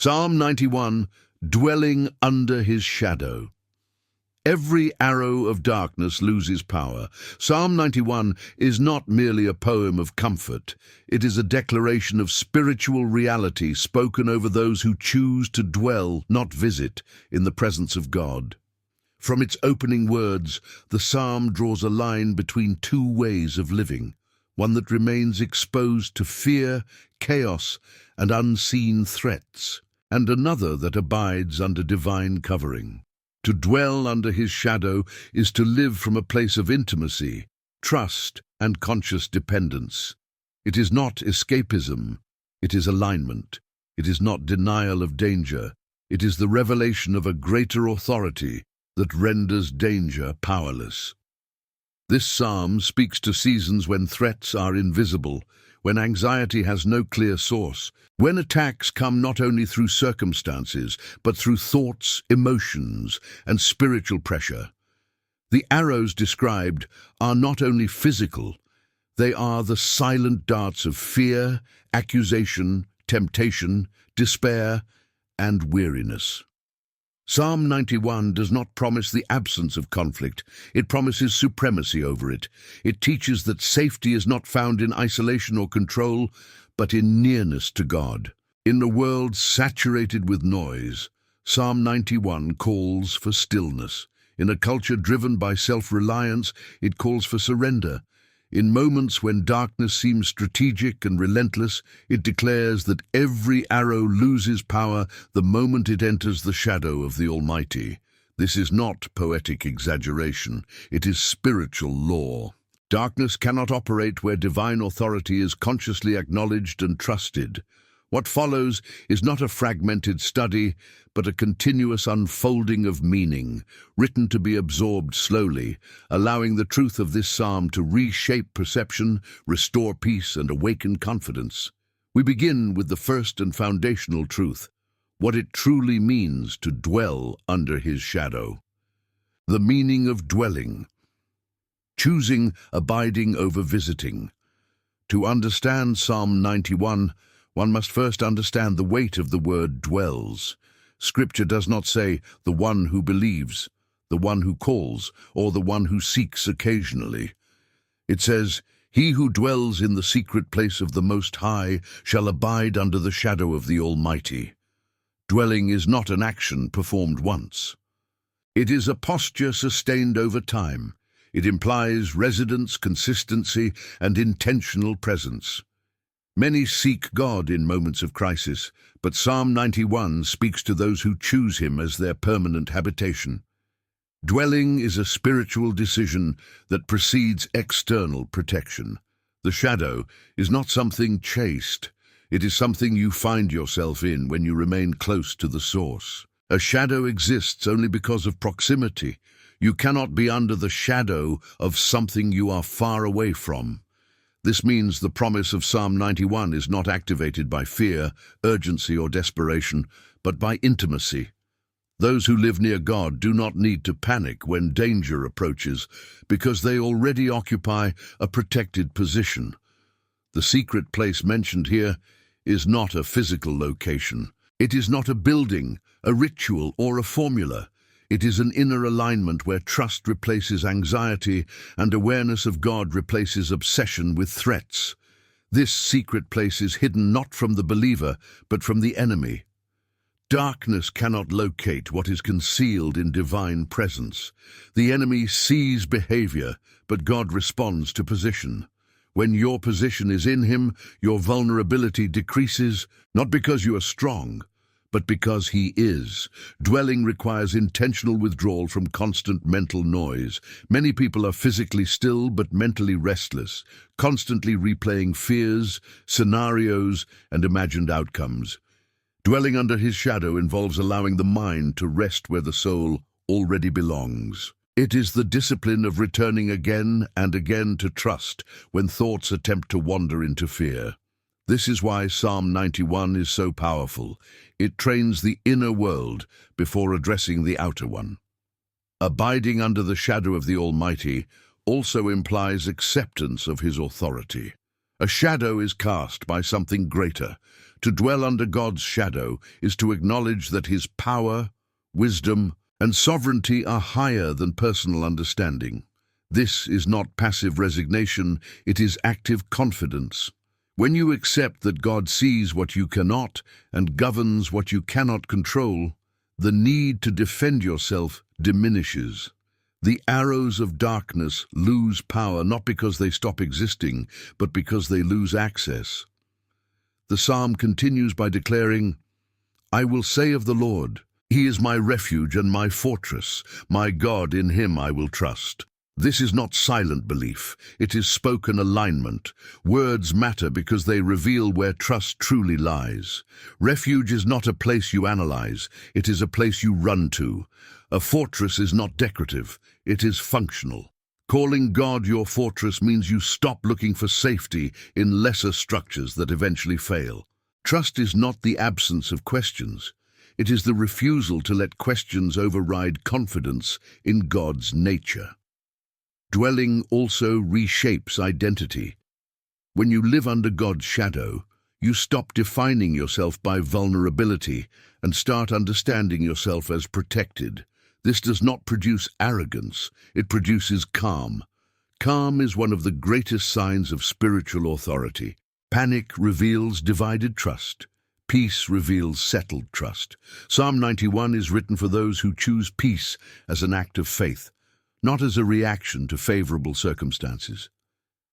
Psalm 91, dwelling under his shadow. Every arrow of darkness loses power. Psalm 91 is not merely a poem of comfort. It is a declaration of spiritual reality spoken over those who choose to dwell, not visit, in the presence of God. From its opening words, the psalm draws a line between two ways of living, one that remains exposed to fear, chaos, and unseen threats, and another that abides under divine covering. To dwell under his shadow is to live from a place of intimacy, trust, and conscious dependence. It is not escapism, it is alignment. It is not denial of danger, it is the revelation of a greater authority that renders danger powerless. This psalm speaks to seasons when threats are invisible, when anxiety has no clear source, when attacks come not only through circumstances, but through thoughts, emotions, and spiritual pressure. The arrows described are not only physical, they are the silent darts of fear, accusation, temptation, despair, and weariness. Psalm 91 does not promise the absence of conflict, it promises supremacy over it. It teaches that safety is not found in isolation or control, but in nearness to God. In a world saturated with noise, Psalm 91 calls for stillness. In a culture driven by self-reliance, it calls for surrender. In moments when darkness seems strategic and relentless, it declares that every arrow loses power the moment it enters the shadow of the Almighty. This is not poetic exaggeration, it is spiritual law. Darkness cannot operate where divine authority is consciously acknowledged and trusted. What follows is not a fragmented study, but a continuous unfolding of meaning, written to be absorbed slowly, allowing the truth of this psalm to reshape perception, restore peace, and awaken confidence. We begin with the first and foundational truth, what it truly means to dwell under his shadow. The meaning of dwelling. Choosing abiding over visiting. To understand Psalm 91, one must first understand the weight of the word dwells. Scripture does not say the one who believes, the one who calls, or the one who seeks occasionally. It says, "He who dwells in the secret place of the Most High shall abide under the shadow of the Almighty." Dwelling is not an action performed once. It is a posture sustained over time. It implies residence, consistency, and intentional presence. Many seek God in moments of crisis, but Psalm 91 speaks to those who choose him as their permanent habitation. Dwelling is a spiritual decision that precedes external protection. The shadow is not something chased. It is something you find yourself in when you remain close to the source. A shadow exists only because of proximity. You cannot be under the shadow of something you are far away from. This means the promise of Psalm 91 is not activated by fear, urgency, or desperation, but by intimacy. Those who live near God do not need to panic when danger approaches, because they already occupy a protected position. The secret place mentioned here is not a physical location. It is not a building, a ritual, or a formula. It is an inner alignment where trust replaces anxiety and awareness of God replaces obsession with threats. This secret place is hidden not from the believer, but from the enemy. Darkness cannot locate what is concealed in divine presence. The enemy sees behavior, but God responds to position. When your position is in him, your vulnerability decreases, not because you are strong, but because he is. Dwelling requires intentional withdrawal from constant mental noise. Many people are physically still but mentally restless, constantly replaying fears, scenarios, and imagined outcomes. Dwelling under his shadow involves allowing the mind to rest where the soul already belongs. It is the discipline of returning again and again to trust when thoughts attempt to wander into fear. This is why Psalm 91 is so powerful. It trains the inner world before addressing the outer one. Abiding under the shadow of the Almighty also implies acceptance of his authority. A shadow is cast by something greater. To dwell under God's shadow is to acknowledge that His power, wisdom, and sovereignty are higher than personal understanding. This is not passive resignation, it is active confidence. When you accept that God sees what you cannot and governs what you cannot control, the need to defend yourself diminishes. The arrows of darkness lose power not because they stop existing, but because they lose access. The psalm continues by declaring, "I will say of the Lord, He is my refuge and my fortress, my God, in Him I will trust." This is not silent belief, it is spoken alignment. Words matter because they reveal where trust truly lies. Refuge is not a place you analyze, it is a place you run to. A fortress is not decorative, it is functional. Calling God your fortress means you stop looking for safety in lesser structures that eventually fail. Trust is not the absence of questions. It is the refusal to let questions override confidence in God's nature. Dwelling also reshapes identity. When you live under God's shadow, you stop defining yourself by vulnerability and start understanding yourself as protected. This does not produce arrogance, it produces calm. Calm is one of the greatest signs of spiritual authority. Panic reveals divided trust. Peace reveals settled trust. Psalm 91 is written for those who choose peace as an act of faith, not as a reaction to favorable circumstances.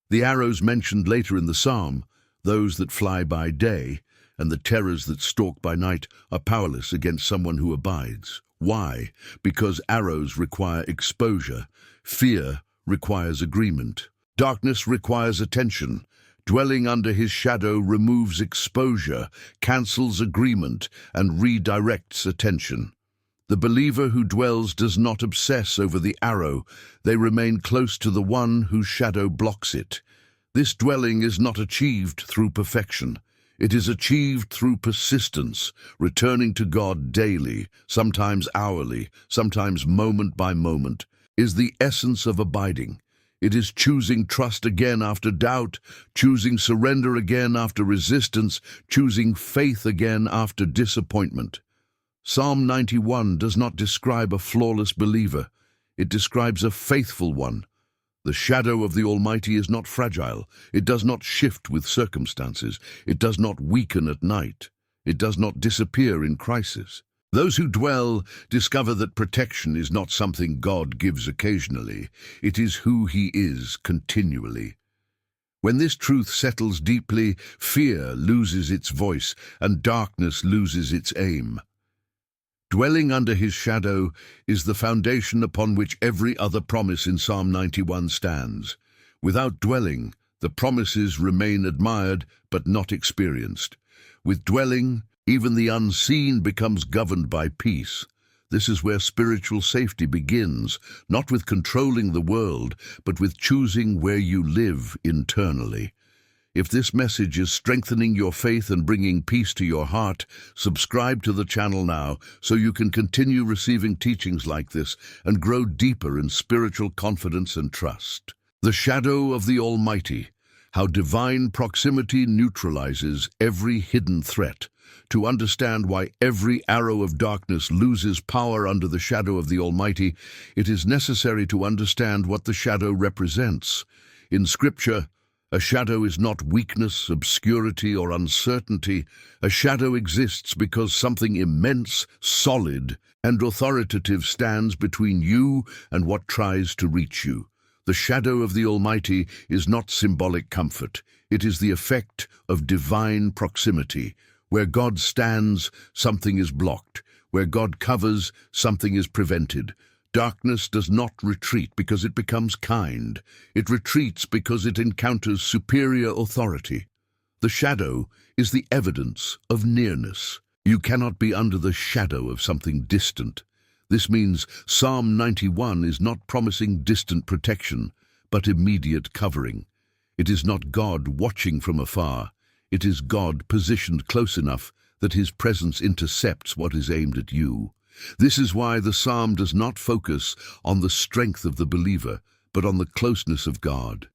The arrows mentioned later in the psalm, those that fly by day and the terrors that stalk by night, are powerless against someone who abides. Why? Because arrows require exposure. Fear requires agreement. Darkness requires attention. Dwelling under His shadow removes exposure, cancels agreement, and redirects attention. The believer who dwells does not obsess over the arrow. They remain close to the one whose shadow blocks it. This dwelling is not achieved through perfection. It is achieved through persistence, returning to God daily, sometimes hourly, sometimes moment by moment, is the essence of abiding. It is choosing trust again after doubt, choosing surrender again after resistance, choosing faith again after disappointment. Psalm 91 does not describe a flawless believer. It describes a faithful one. The shadow of the Almighty is not fragile. It does not shift with circumstances. It does not weaken at night. It does not disappear in crisis. Those who dwell discover that protection is not something God gives occasionally. It is who He is continually. When this truth settles deeply, fear loses its voice and darkness loses its aim. Dwelling under His shadow is the foundation upon which every other promise in Psalm 91 stands. Without dwelling, the promises remain admired but not experienced. With dwelling, even the unseen becomes governed by peace. This is where spiritual safety begins, not with controlling the world, but with choosing where you live internally. If this message is strengthening your faith and bringing peace to your heart, subscribe to the channel now so you can continue receiving teachings like this and grow deeper in spiritual confidence and trust. The shadow of the Almighty, how divine proximity neutralizes every hidden threat. To understand why every arrow of darkness loses power under the shadow of the Almighty, it is necessary to understand what the shadow represents. In Scripture, a shadow is not weakness, obscurity, or uncertainty. A shadow exists because something immense, solid, and authoritative stands between you and what tries to reach you. The shadow of the Almighty is not symbolic comfort. It is the effect of divine proximity. Where God stands, something is blocked. Where God covers, something is prevented. Darkness does not retreat because it becomes kind. It retreats because it encounters superior authority. The shadow is the evidence of nearness. You cannot be under the shadow of something distant. This means Psalm 91 is not promising distant protection, but immediate covering. It is not God watching from afar. It is God positioned close enough that His presence intercepts what is aimed at you. This is why the psalm does not focus on the strength of the believer, but on the closeness of God.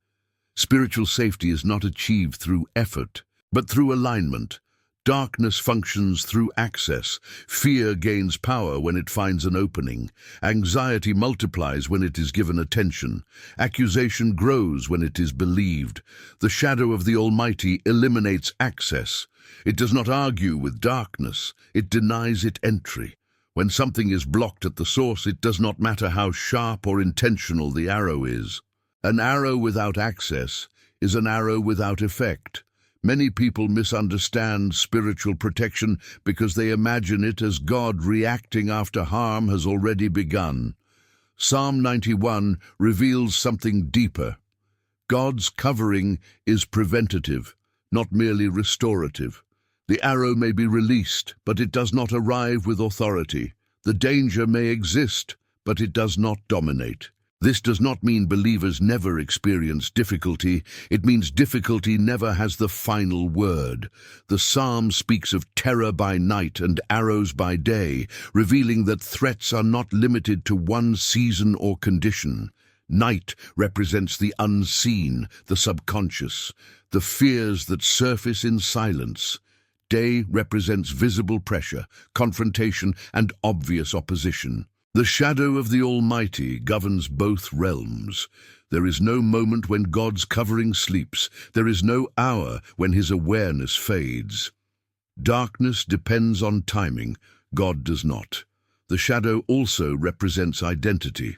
Spiritual safety is not achieved through effort, but through alignment. Darkness functions through access. Fear gains power when it finds an opening. Anxiety multiplies when it is given attention. Accusation grows when it is believed. The shadow of the Almighty eliminates access. It does not argue with darkness. It denies it entry. When something is blocked at the source, it does not matter how sharp or intentional the arrow is. An arrow without access is an arrow without effect. Many people misunderstand spiritual protection because they imagine it as God reacting after harm has already begun. Psalm 91 reveals something deeper. God's covering is preventative, not merely restorative. The arrow may be released, but it does not arrive with authority. The danger may exist, but it does not dominate. This does not mean believers never experience difficulty. It means difficulty never has the final word. The psalm speaks of terror by night and arrows by day, revealing that threats are not limited to one season or condition. Night represents the unseen, the subconscious, the fears that surface in silence. Day represents visible pressure, confrontation, and obvious opposition. The shadow of the Almighty governs both realms. There is no moment when God's covering sleeps. There is no hour when his awareness fades. Darkness depends on timing. God does not. The shadow also represents identity.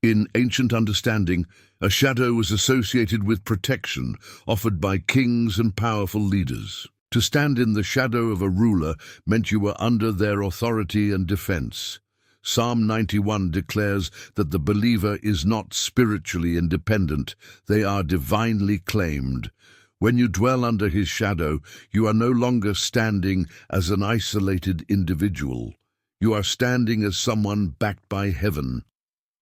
In ancient understanding, a shadow was associated with protection offered by kings and powerful leaders. To stand in the shadow of a ruler meant you were under their authority and defense. Psalm 91 declares that the believer is not spiritually independent. They are divinely claimed. When you dwell under his shadow, you are no longer standing as an isolated individual. You are standing as someone backed by heaven.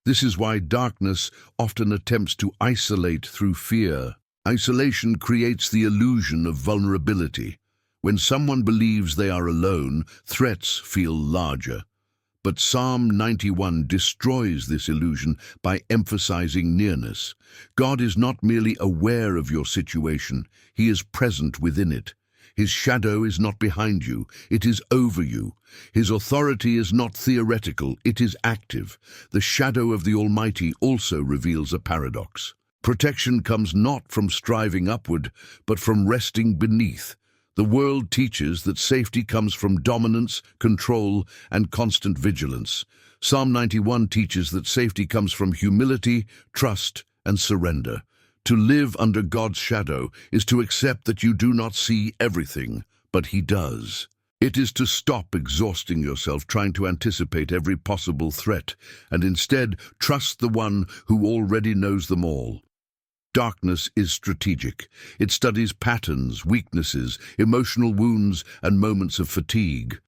This is why darkness often attempts to isolate through fear. Isolation creates the illusion of vulnerability. When someone believes they are alone, threats feel larger. But Psalm 91 destroys this illusion by emphasizing nearness. God is not merely aware of your situation, he is present within it. His shadow is not behind you, it is over you. His authority is not theoretical, it is active. The shadow of the Almighty also reveals a paradox. Protection comes not from striving upward, but from resting beneath. The world teaches that safety comes from dominance, control, and constant vigilance. Psalm 91 teaches that safety comes from humility, trust, and surrender. To live under God's shadow is to accept that you do not see everything, but he does. It is to stop exhausting yourself trying to anticipate every possible threat, and instead trust the one who already knows them all. Darkness is strategic. It studies patterns, weaknesses, emotional wounds, and moments of fatigue.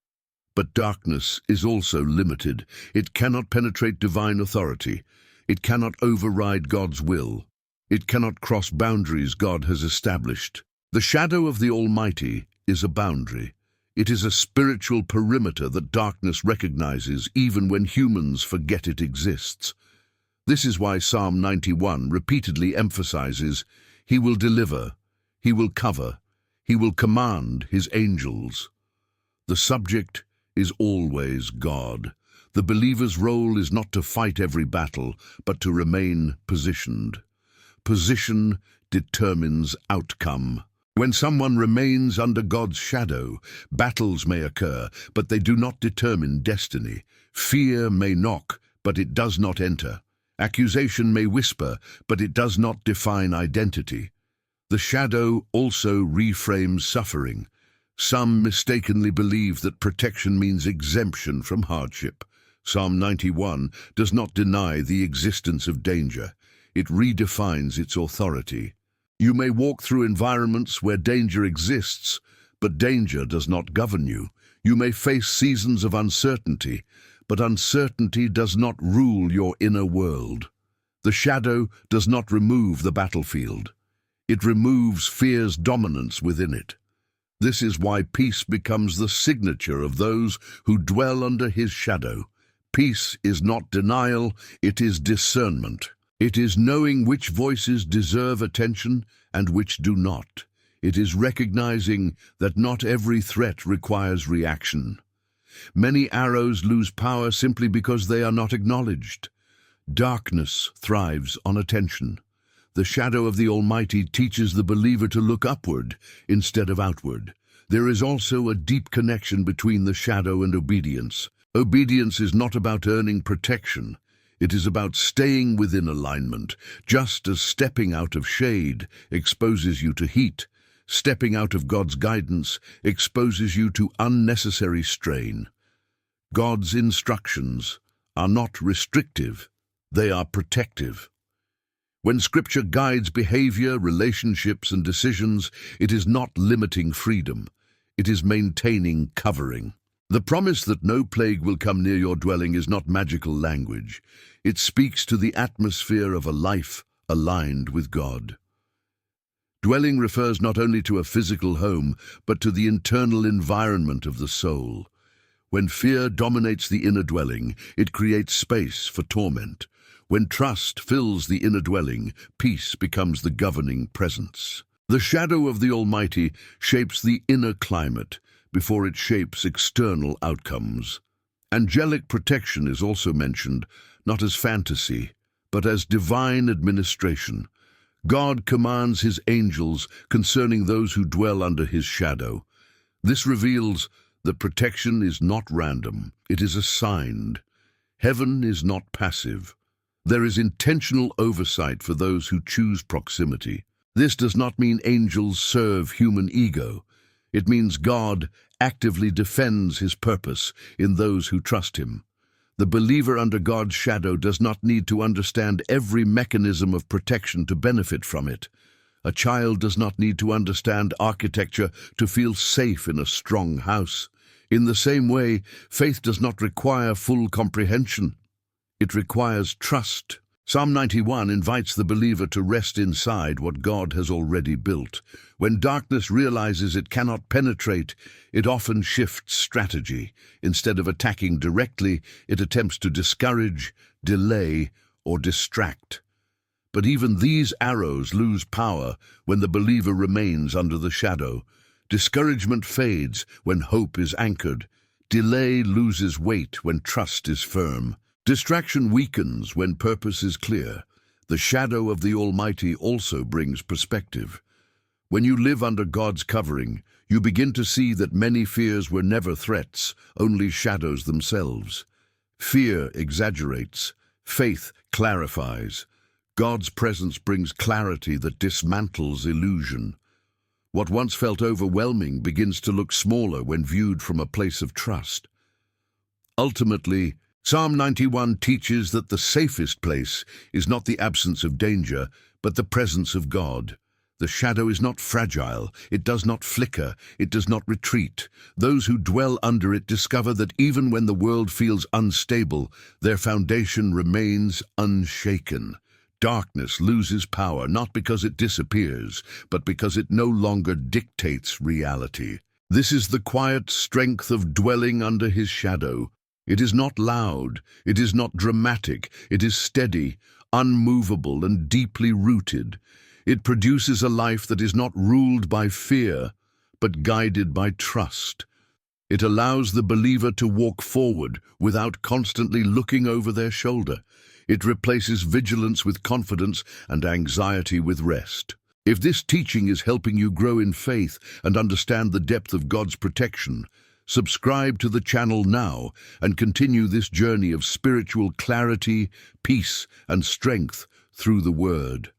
But darkness is also limited. It cannot penetrate divine authority. It cannot override God's will. It cannot cross boundaries God has established. The shadow of the Almighty is a boundary. It is a spiritual perimeter that darkness recognizes even when humans forget it exists. This is why Psalm 91 repeatedly emphasizes, he will deliver, he will cover, he will command his angels. The subject is always God. The believer's role is not to fight every battle, but to remain positioned. Position determines outcome. When someone remains under God's shadow, battles may occur, but they do not determine destiny. Fear may knock, but it does not enter. Accusation may whisper, but it does not define identity. The shadow also reframes suffering. Some mistakenly believe that protection means exemption from hardship. Psalm 91 does not deny the existence of danger. It redefines its authority. You may walk through environments where danger exists, but danger does not govern you. You may face seasons of uncertainty, but uncertainty does not rule your inner world. The shadow does not remove the battlefield. It removes fear's dominance within it. This is why peace becomes the signature of those who dwell under his shadow. Peace is not denial, it is discernment. It is knowing which voices deserve attention and which do not. It is recognizing that not every threat requires reaction. Many arrows lose power simply because they are not acknowledged. Darkness thrives on attention. The shadow of the Almighty teaches the believer to look upward instead of outward. There is also a deep connection between the shadow and obedience. Obedience is not about earning protection. It is about staying within alignment, just as stepping out of shade exposes you to heat. Stepping out of God's guidance exposes you to unnecessary strain. God's instructions are not restrictive, they are protective. When Scripture guides behavior, relationships, and decisions, it is not limiting freedom, it is maintaining covering. The promise that no plague will come near your dwelling is not magical language. It speaks to the atmosphere of a life aligned with God. Dwelling refers not only to a physical home, but to the internal environment of the soul. When fear dominates the inner dwelling, it creates space for torment. When trust fills the inner dwelling, peace becomes the governing presence. The shadow of the Almighty shapes the inner climate before it shapes external outcomes. Angelic protection is also mentioned, not as fantasy, but as divine administration. God commands his angels concerning those who dwell under his shadow. This reveals that protection is not random, it is assigned. Heaven is not passive. There is intentional oversight for those who choose proximity. This does not mean angels serve human ego. It means God actively defends his purpose in those who trust him. The believer under God's shadow does not need to understand every mechanism of protection to benefit from it. A child does not need to understand architecture to feel safe in a strong house. In the same way, faith does not require full comprehension. It requires trust. Psalm 91 invites the believer to rest inside what God has already built. When darkness realizes it cannot penetrate, it often shifts strategy. Instead of attacking directly, it attempts to discourage, delay, or distract. But even these arrows lose power when the believer remains under the shadow. Discouragement fades when hope is anchored. Delay loses weight when trust is firm. Distraction weakens when purpose is clear. The shadow of the Almighty also brings perspective. When you live under God's covering, you begin to see that many fears were never threats, only shadows themselves. Fear exaggerates, faith clarifies. God's presence brings clarity that dismantles illusion. What once felt overwhelming begins to look smaller when viewed from a place of trust. Ultimately, Psalm 91 teaches that the safest place is not the absence of danger, but the presence of God. The shadow is not fragile, it does not flicker, it does not retreat. Those who dwell under it discover that even when the world feels unstable, their foundation remains unshaken. Darkness loses power not because it disappears, but because it no longer dictates reality. This is the quiet strength of dwelling under his shadow. It is not loud, it is not dramatic, it is steady, unmovable, and deeply rooted. It produces a life that is not ruled by fear, but guided by trust. It allows the believer to walk forward without constantly looking over their shoulder. It replaces vigilance with confidence and anxiety with rest. If this teaching is helping you grow in faith and understand the depth of God's protection, subscribe to the channel now and continue this journey of spiritual clarity, peace, and strength through the Word.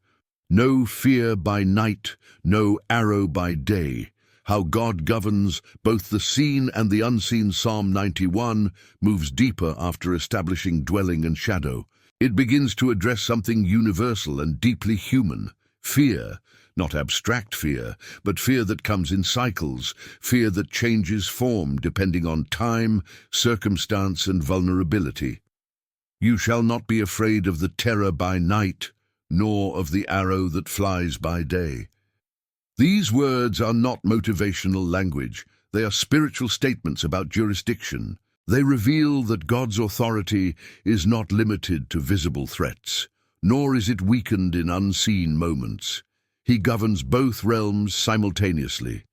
No fear by night, no arrow by day. How God governs both the seen and the unseen. Psalm 91 moves deeper after establishing dwelling and shadow. It begins to address something universal and deeply human: fear. Not abstract fear, but fear that comes in cycles, fear that changes form depending on time, circumstance, and vulnerability. You shall not be afraid of the terror by night, nor of the arrow that flies by day. These words are not motivational language. They are spiritual statements about jurisdiction. They reveal that God's authority is not limited to visible threats, nor is it weakened in unseen moments. He governs both realms simultaneously.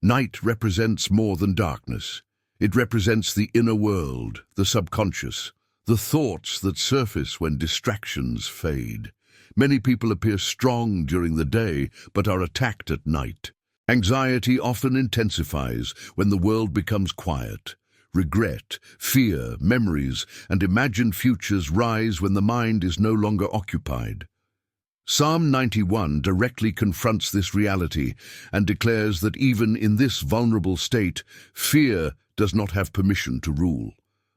Night represents more than darkness. It represents the inner world, the subconscious, the thoughts that surface when distractions fade. Many people appear strong during the day, but are attacked at night. Anxiety often intensifies when the world becomes quiet. Regret, fear, memories, and imagined futures rise when the mind is no longer occupied. Psalm 91 directly confronts this reality and declares that even in this vulnerable state, fear does not have permission to rule.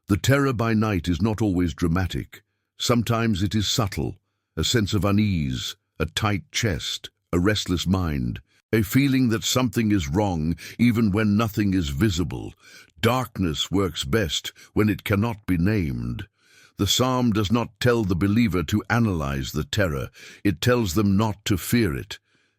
The terror by night is not always dramatic. Sometimes it is subtle, a sense of unease, a tight chest, a restless mind, a feeling that something is wrong even when nothing is visible. Darkness works best when it cannot be named. The psalm does not tell the believer to analyze the terror. It tells them not to fear it.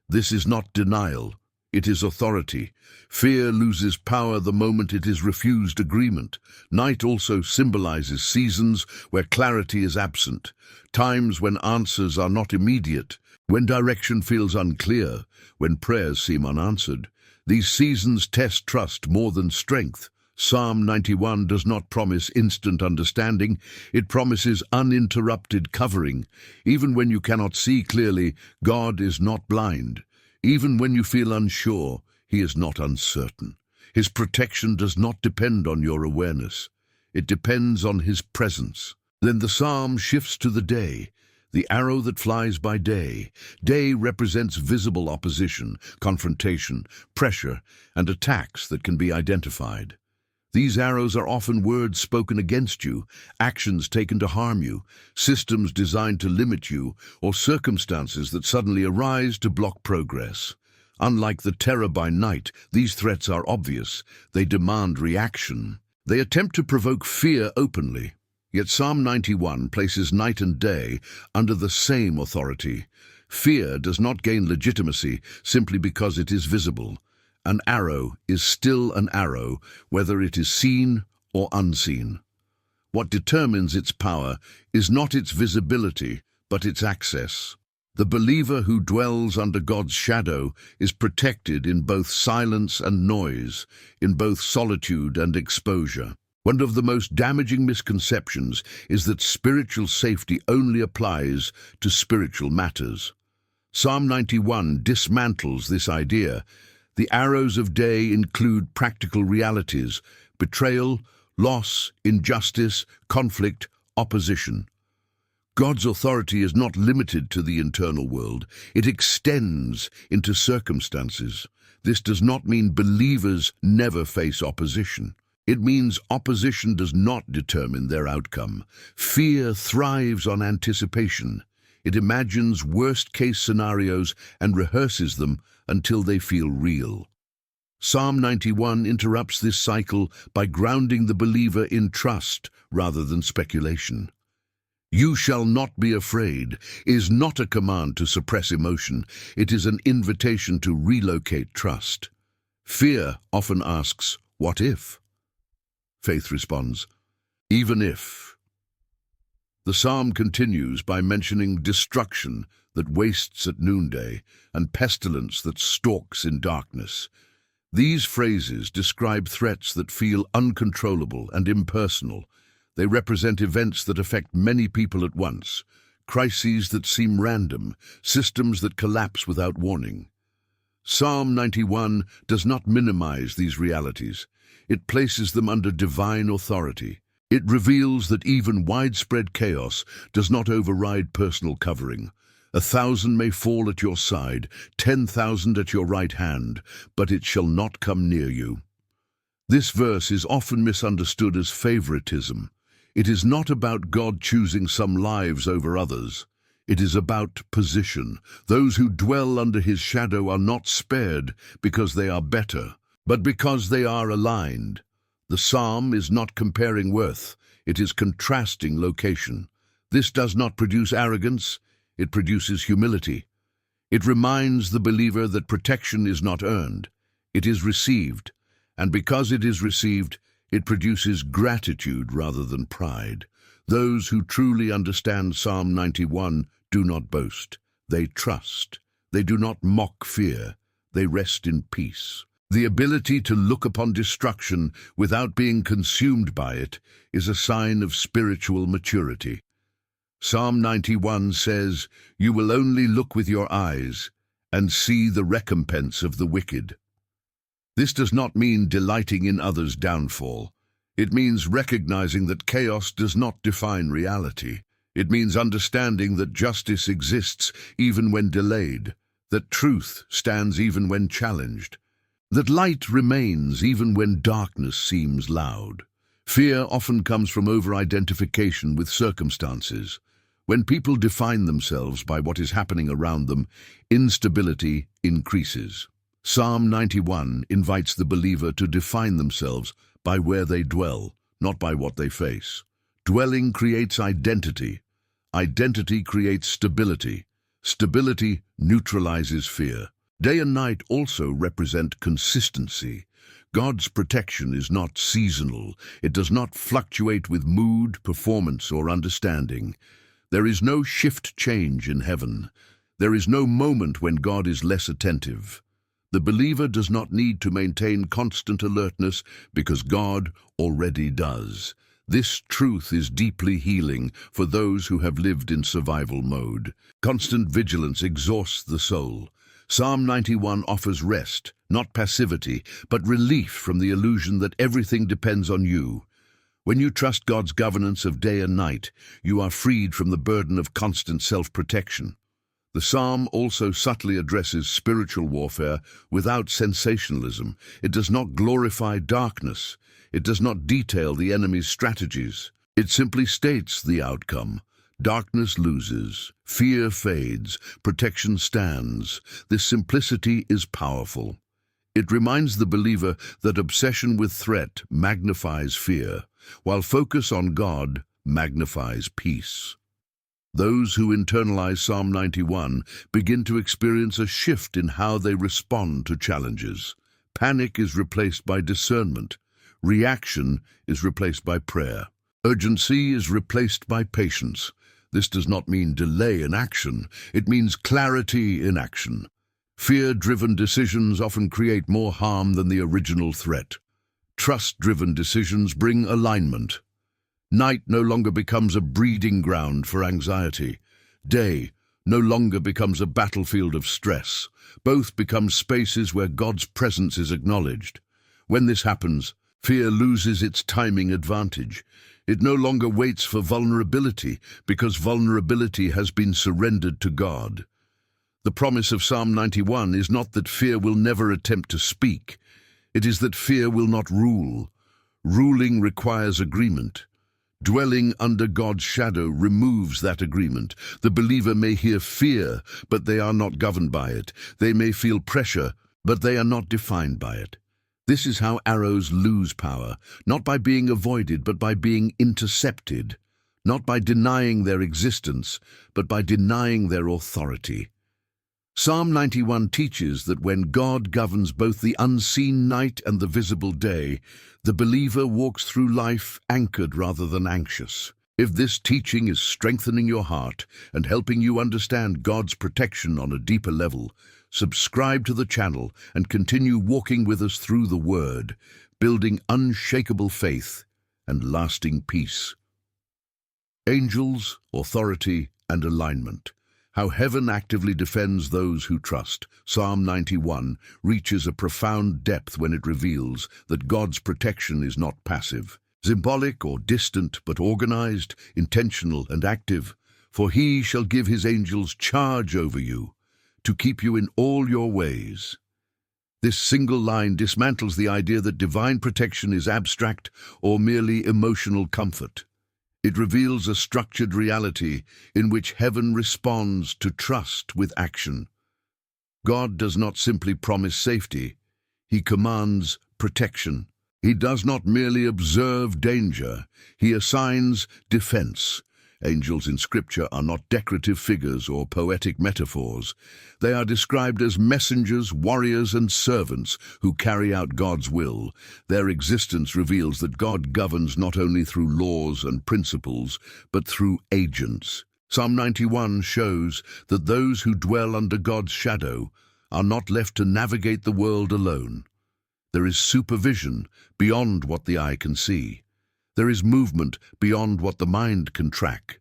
This is not denial. It is authority. Fear loses power the moment it is refused agreement. Night also symbolizes seasons where clarity is absent, times when answers are not immediate, when direction feels unclear, when prayers seem unanswered. These seasons test trust more than strength. Psalm 91 does not promise instant understanding. It promises uninterrupted covering. Even when you cannot see clearly, God is not blind. Even when you feel unsure, He is not uncertain. His protection does not depend on your awareness. It depends on His presence. Then the psalm shifts to the day, the arrow that flies by day. Day represents visible opposition, confrontation, pressure, and attacks that can be identified. These arrows are often words spoken against you, actions taken to harm you, systems designed to limit you, or circumstances that suddenly arise to block progress. Unlike the terror by night, these threats are obvious. They demand reaction. They attempt to provoke fear openly. Yet Psalm 91 places night and day under the same authority. Fear does not gain legitimacy simply because it is visible. An arrow is still an arrow, whether it is seen or unseen. What determines its power is not its visibility, but its access. The believer who dwells under God's shadow is protected in both silence and noise, in both solitude and exposure. One of the most damaging misconceptions is that spiritual safety only applies to spiritual matters. Psalm 91 dismantles this idea. The arrows of day include practical realities: betrayal, loss, injustice, conflict, opposition. God's authority is not limited to the internal world. It extends into circumstances. This does not mean believers never face opposition. It means opposition does not determine their outcome. Fear thrives on anticipation. It imagines worst-case scenarios and rehearses them until they feel real. Psalm 91 interrupts this cycle by grounding the believer in trust rather than speculation. "You shall not be afraid" is not a command to suppress emotion. It is an invitation to relocate trust. Fear often asks, "What if?" Faith responds, "Even if." The psalm continues by mentioning destruction that wastes at noonday and pestilence that stalks in darkness. These phrases describe threats that feel uncontrollable and impersonal. They represent events that affect many people at once, crises that seem random, systems that collapse without warning. Psalm 91 does not minimize these realities. It places them under divine authority. It reveals that even widespread chaos does not override personal covering. 1,000 may fall at your side, 10,000 at your right hand, but it shall not come near you. This verse is often misunderstood as favoritism. It is not about God choosing some lives over others. It is about position. Those who dwell under His shadow are not spared because they are better, but because they are aligned. The psalm is not comparing worth, it is contrasting location. This does not produce arrogance, it produces humility. It reminds the believer that protection is not earned, it is received, and because it is received, it produces gratitude rather than pride. Those who truly understand Psalm 91 do not boast, they trust. They do not mock fear, they rest in peace. The ability to look upon destruction without being consumed by it is a sign of spiritual maturity. Psalm 91 says, "You will only look with your eyes and see the recompense of the wicked." This does not mean delighting in others' downfall. It means recognizing that chaos does not define reality. It means understanding that justice exists even when delayed, that truth stands even when challenged, that light remains even when darkness seems loud. Fear often comes from over-identification with circumstances. When people define themselves by what is happening around them, instability increases. Psalm 91 invites the believer to define themselves by where they dwell, not by what they face. Dwelling creates identity. Identity creates stability. Stability neutralizes fear. Day and night also represent consistency. God's protection is not seasonal. It does not fluctuate with mood, performance, or understanding. There is no shift change in heaven. There is no moment when God is less attentive. The believer does not need to maintain constant alertness because God already does. This truth is deeply healing for those who have lived in survival mode. Constant vigilance exhausts the soul. Psalm 91 offers rest, not passivity, but relief from the illusion that everything depends on you. When you trust God's governance of day and night, you are freed from the burden of constant self-protection. The psalm also subtly addresses spiritual warfare without sensationalism. It does not glorify darkness. It does not detail the enemy's strategies. It simply states the outcome. Darkness loses, fear fades, protection stands. This simplicity is powerful. It reminds the believer that obsession with threat magnifies fear, while focus on God magnifies peace. Those who internalize Psalm 91 begin to experience a shift in how they respond to challenges. Panic is replaced by discernment. Reaction is replaced by prayer. Urgency is replaced by patience. This does not mean delay in action. It means clarity in action. Fear-driven decisions often create more harm than the original threat. Trust-driven decisions bring alignment. Night no longer becomes a breeding ground for anxiety. Day no longer becomes a battlefield of stress. Both become spaces where God's presence is acknowledged. When this happens, fear loses its timing advantage. It no longer waits for vulnerability because vulnerability has been surrendered to God. The promise of Psalm 91 is not that fear will never attempt to speak. It is that fear will not rule. Ruling requires agreement. Dwelling under God's shadow removes that agreement. The believer may hear fear, but they are not governed by it. They may feel pressure, but they are not defined by it. This is how arrows lose power, not by being avoided, but by being intercepted, not by denying their existence, but by denying their authority. Psalm 91 teaches that when God governs both the unseen night and the visible day, the believer walks through life anchored rather than anxious. If this teaching is strengthening your heart and helping you understand God's protection on a deeper level, subscribe to the channel and continue walking with us through the Word, building unshakable faith and lasting peace. Angels, authority, and alignment. How heaven actively defends those who trust. Psalm 91 reaches a profound depth when it reveals that God's protection is not passive, symbolic or distant, but organized, intentional, and active. For he shall give his angels charge over you, to keep you in all your ways. This single line dismantles the idea that divine protection is abstract or merely emotional comfort. It reveals a structured reality in which heaven responds to trust with action. God does not simply promise safety, he commands protection. He does not merely observe danger, he assigns defense. Angels in Scripture are not decorative figures or poetic metaphors. They are described as messengers, warriors, and servants who carry out God's will. Their existence reveals that God governs not only through laws and principles, but through agents. Psalm 91 shows that those who dwell under God's shadow are not left to navigate the world alone. There is supervision beyond what the eye can see. There is movement beyond what the mind can track.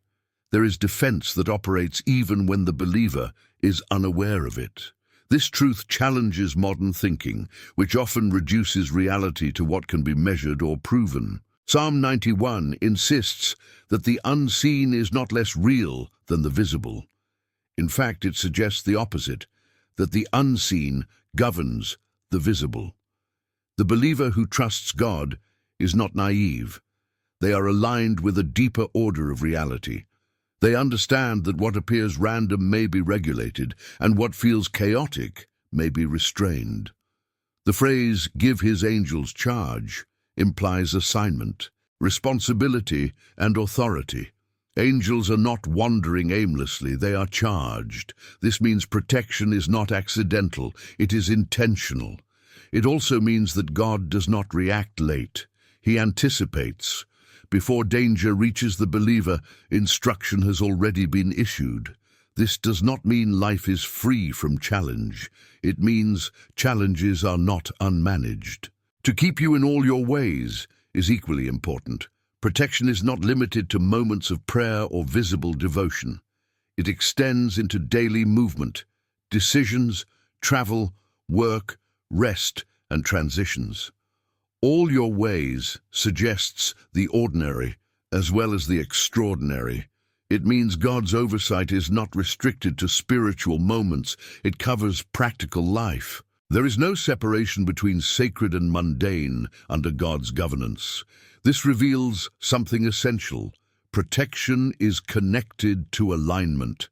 There is defense that operates even when the believer is unaware of it. This truth challenges modern thinking, which often reduces reality to what can be measured or proven. Psalm 91 insists that the unseen is not less real than the visible. In fact, it suggests the opposite, that the unseen governs the visible. The believer who trusts God is not naive. They are aligned with a deeper order of reality. They understand that what appears random may be regulated, and what feels chaotic may be restrained. The phrase, "give his angels charge," implies assignment, responsibility, and authority. Angels are not wandering aimlessly, they are charged. This means protection is not accidental, it is intentional. It also means that God does not react late. He anticipates. Before danger reaches the believer, instruction has already been issued. This does not mean life is free from challenge. It means challenges are not unmanaged. To keep you in all your ways is equally important. Protection is not limited to moments of prayer or visible devotion. It extends into daily movement, decisions, travel, work, rest, and transitions. All your ways suggests the ordinary as well as the extraordinary. It means God's oversight is not restricted to spiritual moments, it covers practical life. There is no separation between sacred and mundane under God's governance. This reveals something essential. Protection is connected to alignment.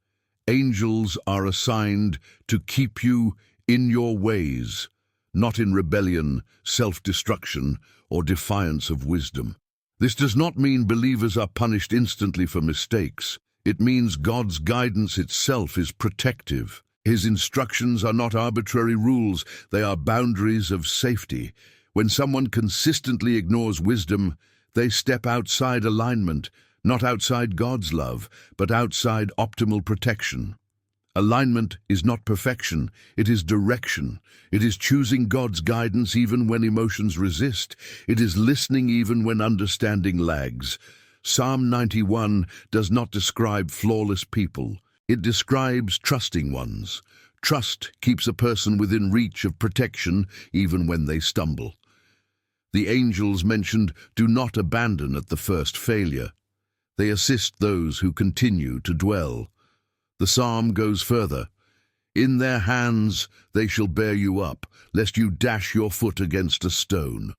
Angels are assigned to keep you in your ways, not in rebellion, self-destruction, or defiance of wisdom. This does not mean believers are punished instantly for mistakes. It means God's guidance itself is protective. His instructions are not arbitrary rules, they are boundaries of safety. When someone consistently ignores wisdom, they step outside alignment, not outside God's love, but outside optimal protection. Alignment is not perfection, it is direction. It is choosing God's guidance even when emotions resist. It is listening even when understanding lags. Psalm 91 does not describe flawless people. It describes trusting ones. Trust keeps a person within reach of protection even when they stumble. The angels mentioned do not abandon at the first failure. They assist those who continue to dwell. The psalm goes further. In their hands they shall bear you up, lest you dash your foot against a stone.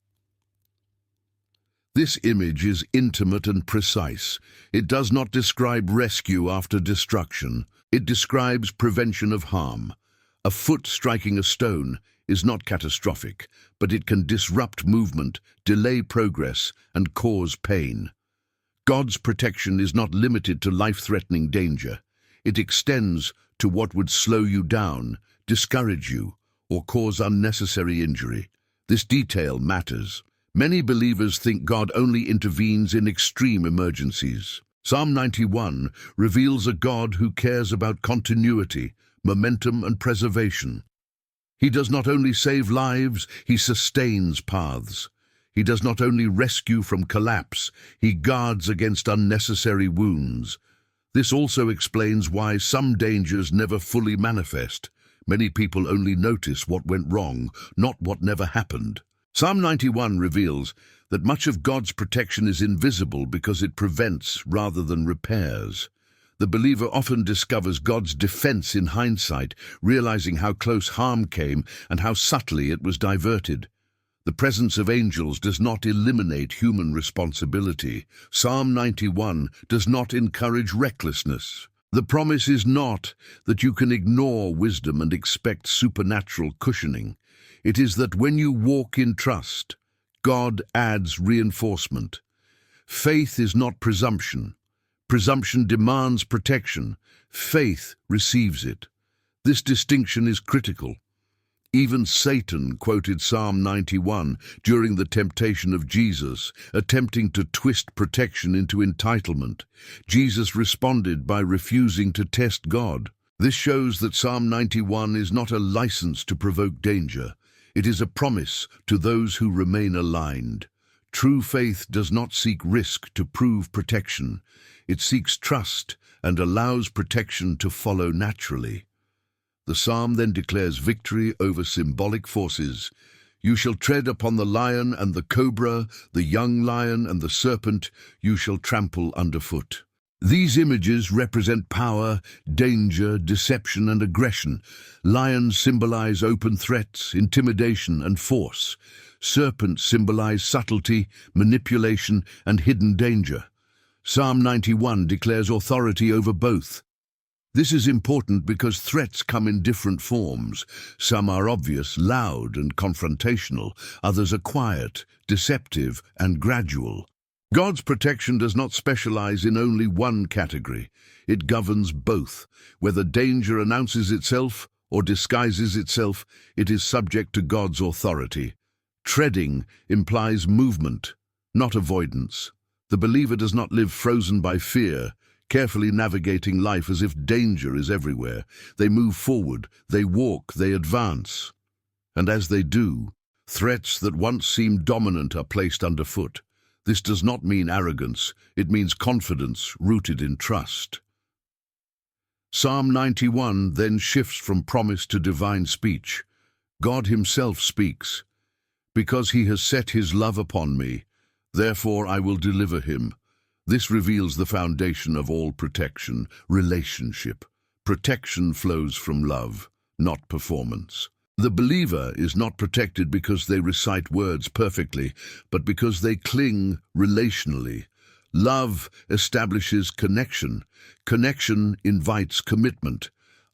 This image is intimate and precise. It does not describe rescue after destruction. It describes prevention of harm. A foot striking a stone is not catastrophic, but it can disrupt movement, delay progress, and cause pain. God's protection is not limited to life-threatening danger. It extends to what would slow you down, discourage you, or cause unnecessary injury. This detail matters. Many believers think God only intervenes in extreme emergencies. Psalm 91 reveals a God who cares about continuity, momentum, and preservation. He does not only save lives, he sustains paths. He does not only rescue from collapse, he guards against unnecessary wounds. This also explains why some dangers never fully manifest. Many people only notice what went wrong, not what never happened. Psalm 91 reveals that much of God's protection is invisible because it prevents rather than repairs. The believer often discovers God's defense in hindsight, realizing how close harm came and how subtly it was diverted. The presence of angels does not eliminate human responsibility. Psalm 91 does not encourage recklessness. The promise is not that you can ignore wisdom and expect supernatural cushioning. It is that when you walk in trust, God adds reinforcement. Faith is not presumption. Presumption demands protection. Faith receives it. This distinction is critical. Even Satan quoted Psalm 91 during the temptation of Jesus, attempting to twist protection into entitlement. Jesus responded by refusing to test God. This shows that Psalm 91 is not a license to provoke danger. It is a promise to those who remain aligned. True faith does not seek risk to prove protection. It seeks trust and allows protection to follow naturally. The psalm then declares victory over symbolic forces. You shall tread upon the lion and the cobra, the young lion and the serpent, you shall trample underfoot. These images represent power, danger, deception, and aggression. Lions symbolize open threats, intimidation, and force. Serpents symbolize subtlety, manipulation, and hidden danger. Psalm 91 declares authority over both. This is important because threats come in different forms. Some are obvious, loud, and confrontational. Others are quiet, deceptive, and gradual. God's protection does not specialize in only one category. It governs both. Whether danger announces itself or disguises itself, it is subject to God's authority. Treading implies movement, not avoidance. The believer does not live frozen by fear, carefully navigating life as if danger is everywhere. They move forward, they walk, they advance. And as they do, threats that once seemed dominant are placed underfoot. This does not mean arrogance, it means confidence rooted in trust. Psalm 91 then shifts from promise to divine speech. God himself speaks. Because he has set his love upon me, therefore I will deliver him. This reveals the foundation of all protection, relationship. Protection flows from love, not performance. The believer is not protected because they recite words perfectly, but because they cling relationally. Love establishes connection. Connection invites commitment.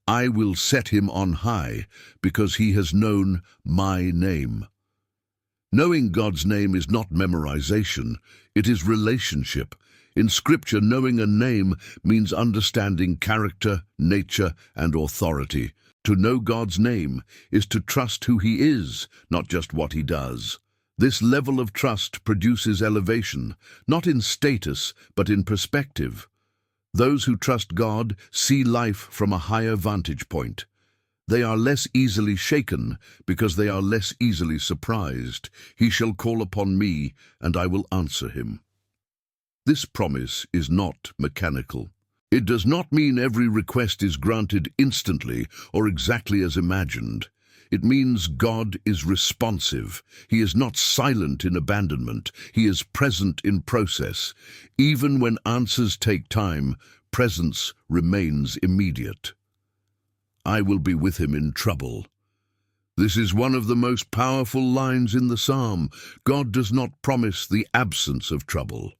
I will set him on high because he has known my name. Knowing God's name is not memorization, it is relationship. In Scripture, knowing a name means understanding character, nature, and authority. To know God's name is to trust who he is, not just what he does. This level of trust produces elevation, not in status, but in perspective. Those who trust God see life from a higher vantage point. They are less easily shaken because they are less easily surprised. He shall call upon me, and I will answer him. This promise is not mechanical. It does not mean every request is granted instantly or exactly as imagined. It means God is responsive. He is not silent in abandonment. He is present in process. Even when answers take time, presence remains immediate. I will be with him in trouble. This is one of the most powerful lines in the psalm. God does not promise the absence of trouble.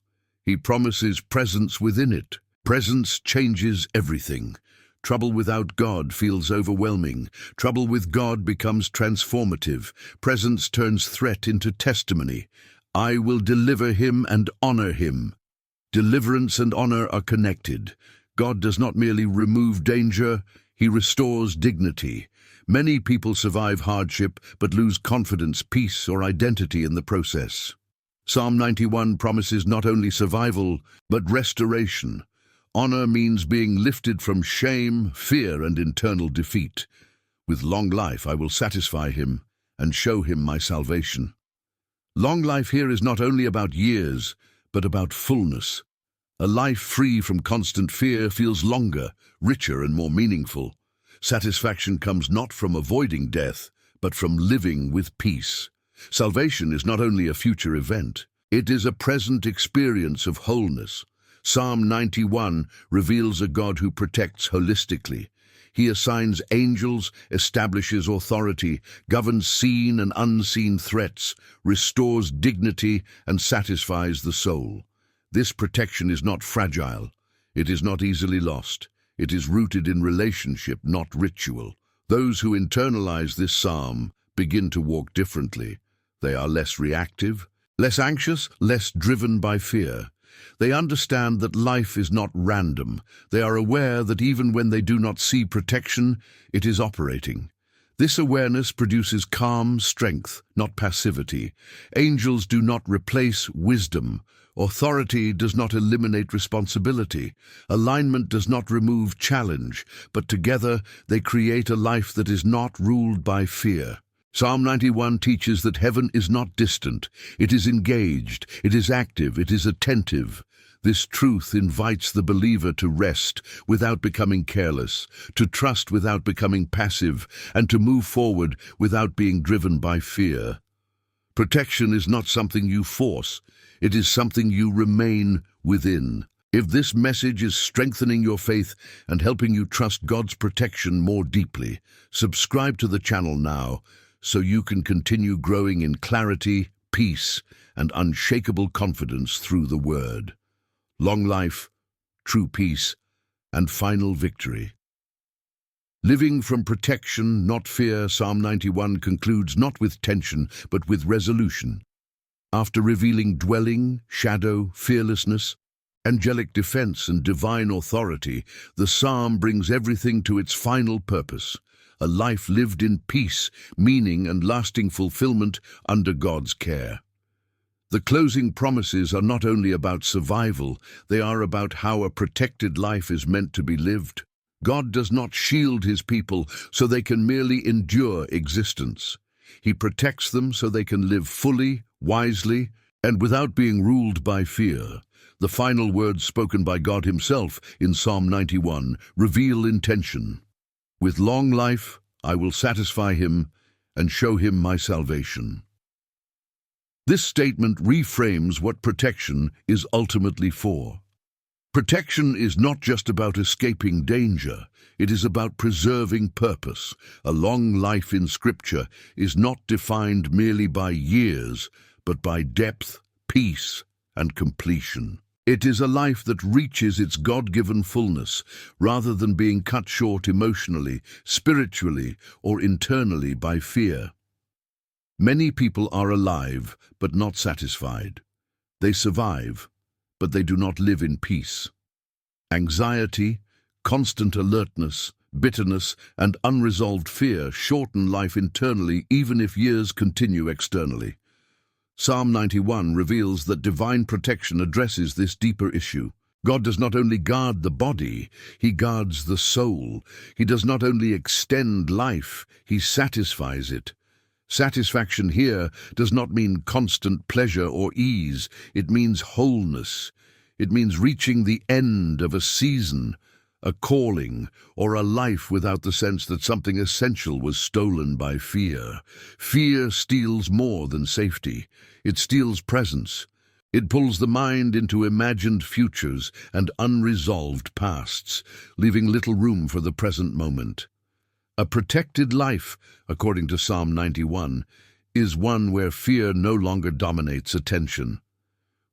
He promises presence within it. Presence changes everything. Trouble without God feels overwhelming. Trouble with God becomes transformative. Presence turns threat into testimony. I will deliver him and honor him. Deliverance and honor are connected. God does not merely remove danger, he restores dignity. Many people survive hardship but lose confidence, peace, or identity in the process. Psalm 91 promises not only survival, but restoration. Honor means being lifted from shame, fear, and internal defeat. With long life I will satisfy him and show him my salvation. Long life here is not only about years, but about fullness. A life free from constant fear feels longer, richer, and more meaningful. Satisfaction comes not from avoiding death, but from living with peace. Salvation is not only a future event, it is a present experience of wholeness. Psalm 91 reveals a God who protects holistically. He assigns angels, establishes authority, governs seen and unseen threats, restores dignity, and satisfies the soul. This protection is not fragile. It is not easily lost. It is rooted in relationship, not ritual. Those who internalize this psalm begin to walk differently. They are less reactive, less anxious, less driven by fear. They understand that life is not random. They are aware that even when they do not see protection, it is operating. This awareness produces calm strength, not passivity. Angels do not replace wisdom. Authority does not eliminate responsibility. Alignment does not remove challenge, but together they create a life that is not ruled by fear. Psalm 91 teaches that heaven is not distant. It is engaged, it is active, it is attentive. This truth invites the believer to rest without becoming careless, to trust without becoming passive, and to move forward without being driven by fear. Protection is not something you force, it is something you remain within. If this message is strengthening your faith and helping you trust God's protection more deeply, subscribe to the channel now so you can continue growing in clarity, peace, and unshakable confidence through the Word. Long life, true peace, and final victory. Living from protection, not fear, Psalm 91 concludes not with tension, but with resolution. After revealing dwelling, shadow, fearlessness, angelic defense, and divine authority, the psalm brings everything to its final purpose, a life lived in peace, meaning, and lasting fulfillment under God's care. The closing promises are not only about survival, they are about how a protected life is meant to be lived. God does not shield his people so they can merely endure existence. He protects them so they can live fully, wisely, and without being ruled by fear. The final words spoken by God himself in Psalm 91 reveal intention. With long life, I will satisfy him and show him my salvation. This statement reframes what protection is ultimately for. Protection is not just about escaping danger, it is about preserving purpose. A long life in Scripture is not defined merely by years, but by depth, peace, and completion. It is a life that reaches its God-given fullness, rather than being cut short emotionally, spiritually, or internally by fear. Many people are alive, but not satisfied. They survive, but they do not live in peace. Anxiety, constant alertness, bitterness, and unresolved fear shorten life internally even if years continue externally. Psalm 91 reveals that divine protection addresses this deeper issue. God does not only guard the body, he guards the soul. He does not only extend life, he satisfies it. Satisfaction here does not mean constant pleasure or ease. It means wholeness. It means reaching the end of a season, a calling, or a life without the sense that something essential was stolen by fear. Fear steals more than safety. It steals presence. It pulls the mind into imagined futures and unresolved pasts, leaving little room for the present moment. A protected life, according to Psalm 91, is one where fear no longer dominates attention.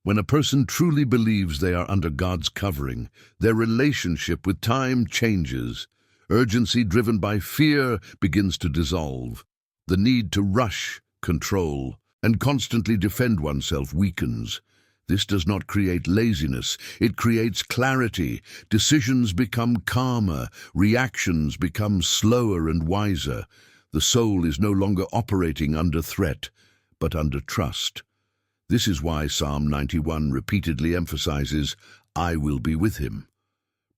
When a person truly believes they are under God's covering, their relationship with time changes. Urgency driven by fear begins to dissolve. The need to rush, control, and constantly defend oneself weakens. This does not create laziness, it creates clarity. Decisions become calmer, reactions become slower and wiser. The soul is no longer operating under threat, but under trust. This is why Psalm 91 repeatedly emphasizes, I will be with him.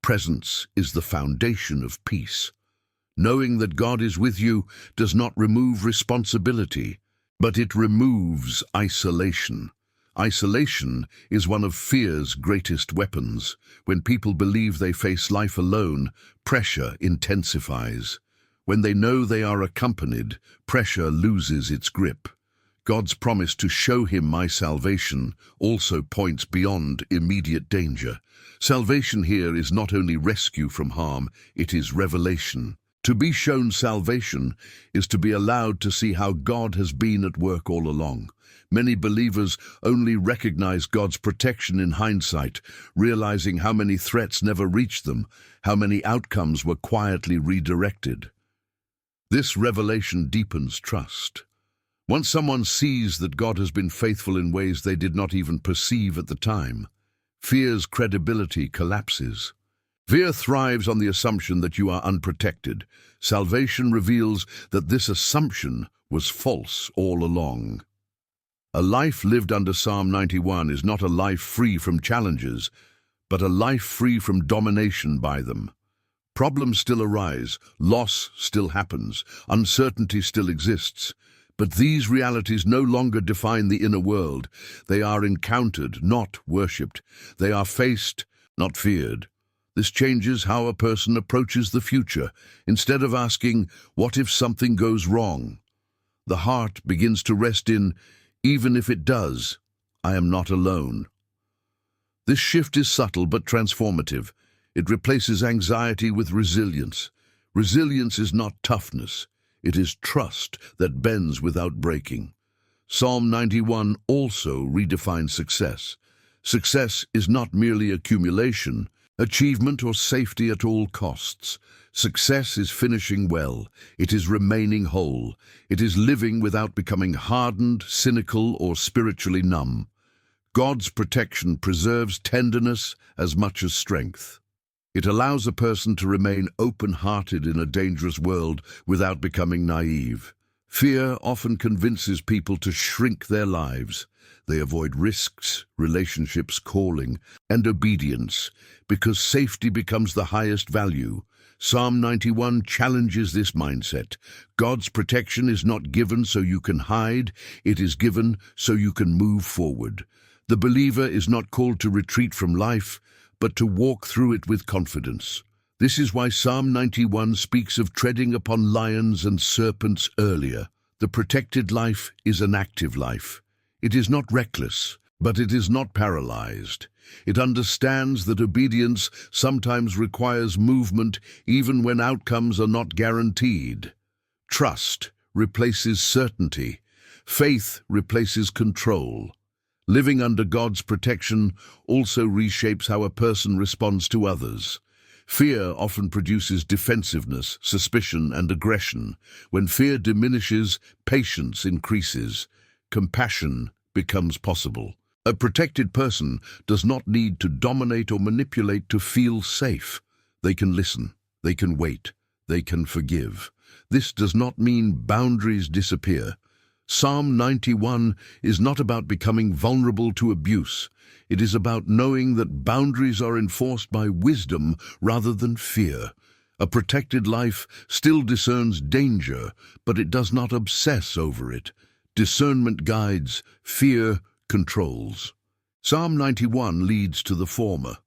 Presence is the foundation of peace. Knowing that God is with you does not remove responsibility, but it removes isolation. Isolation is one of fear's greatest weapons. When people believe they face life alone, pressure intensifies. When they know they are accompanied, pressure loses its grip. God's promise to show him my salvation also points beyond immediate danger. Salvation here is not only rescue from harm, it is revelation. To be shown salvation is to be allowed to see how God has been at work all along. Many believers only recognize God's protection in hindsight, realizing how many threats never reached them, how many outcomes were quietly redirected. This revelation deepens trust. Once someone sees that God has been faithful in ways they did not even perceive at the time, fear's credibility collapses. Fear thrives on the assumption that you are unprotected. Salvation reveals that this assumption was false all along. A life lived under Psalm 91 is not a life free from challenges, but a life free from domination by them. Problems still arise, loss still happens, uncertainty still exists. But these realities no longer define the inner world. They are encountered, not worshipped. They are faced, not feared. This changes how a person approaches the future. Instead of asking, "What if something goes wrong?" the heart begins to rest in, "Even if it does, I am not alone." This shift is subtle but transformative. It replaces anxiety with resilience. Resilience is not toughness. It is trust that bends without breaking. Psalm 91 also redefines success. Success is not merely accumulation, achievement, or safety at all costs. Success is finishing well. It is remaining whole. It is living without becoming hardened, cynical, or spiritually numb. God's protection preserves tenderness as much as strength. It allows a person to remain open-hearted in a dangerous world without becoming naive. Fear often convinces people to shrink their lives. They avoid risks, relationships, calling, and obedience because safety becomes the highest value. Psalm 91 challenges this mindset. God's protection is not given so you can hide, it is given so you can move forward. The believer is not called to retreat from life, but to walk through it with confidence. This is why Psalm 91 speaks of treading upon lions and serpents earlier. The protected life is an active life. It is not reckless, but it is not paralyzed. It understands that obedience sometimes requires movement even when outcomes are not guaranteed. Trust replaces certainty. Faith replaces control. Living under God's protection also reshapes how a person responds to others. Fear often produces defensiveness, suspicion, and aggression. When fear diminishes, patience increases. Compassion becomes possible. A protected person does not need to dominate or manipulate to feel safe. They can listen, they can wait, they can forgive. This does not mean boundaries disappear. Psalm 91 is not about becoming vulnerable to abuse. It is about knowing that boundaries are enforced by wisdom rather than fear. A protected life still discerns danger, but it does not obsess over it. Discernment guides, fear controls. Psalm 91 leads to the former.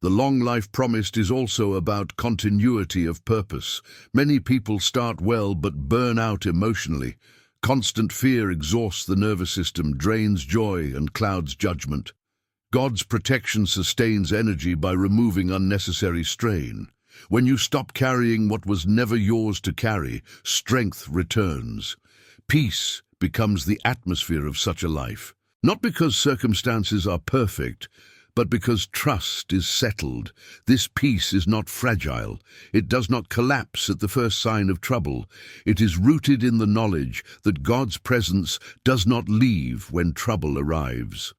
The long life promised is also about continuity of purpose. Many people start well but burn out emotionally. Constant fear exhausts the nervous system, drains joy, and clouds judgment. God's protection sustains energy by removing unnecessary strain. When you stop carrying what was never yours to carry, strength returns. Peace becomes the atmosphere of such a life. Not because circumstances are perfect, but because trust is settled. This peace is not fragile. It does not collapse at the first sign of trouble. It is rooted in the knowledge that God's presence does not leave when trouble arrives.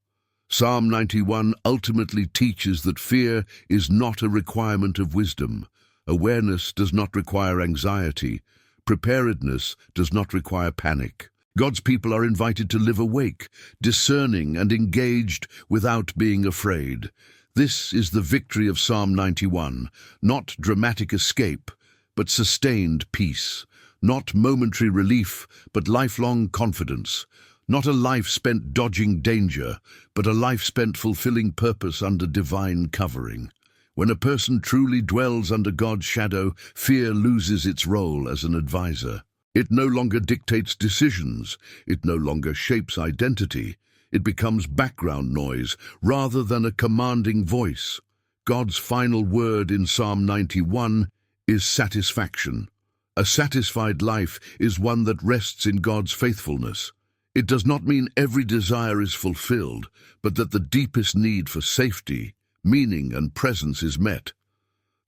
Psalm 91 ultimately teaches that fear is not a requirement of wisdom. Awareness does not require anxiety. Preparedness does not require panic. God's people are invited to live awake, discerning and engaged without being afraid. This is the victory of Psalm 91, not dramatic escape, but sustained peace, not momentary relief, but lifelong confidence, not a life spent dodging danger, but a life spent fulfilling purpose under divine covering. When a person truly dwells under God's shadow, fear loses its role as an advisor. It no longer dictates decisions. It no longer shapes identity. It becomes background noise rather than a commanding voice. God's final word in Psalm 91 is satisfaction. A satisfied life is one that rests in God's faithfulness. It does not mean every desire is fulfilled, but that the deepest need for safety, meaning, and presence is met.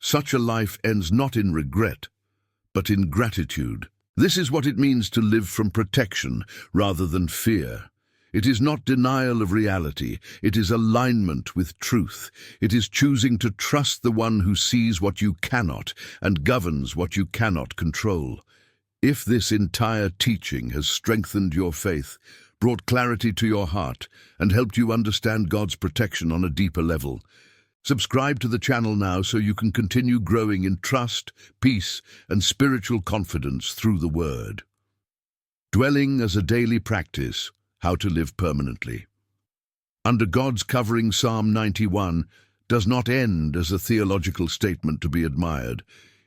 Such a life ends not in regret, but in gratitude. This is what it means to live from protection rather than fear. It is not denial of reality, it is alignment with truth. It is choosing to trust the one who sees what you cannot and governs what you cannot control. If this entire teaching has strengthened your faith, brought clarity to your heart, and helped you understand God's protection on a deeper level, subscribe to the channel now so you can continue growing in trust, peace, and spiritual confidence through the Word. Dwelling as a daily practice. How to live permanently. Under God's covering, Psalm 91 does not end as a theological statement to be admired.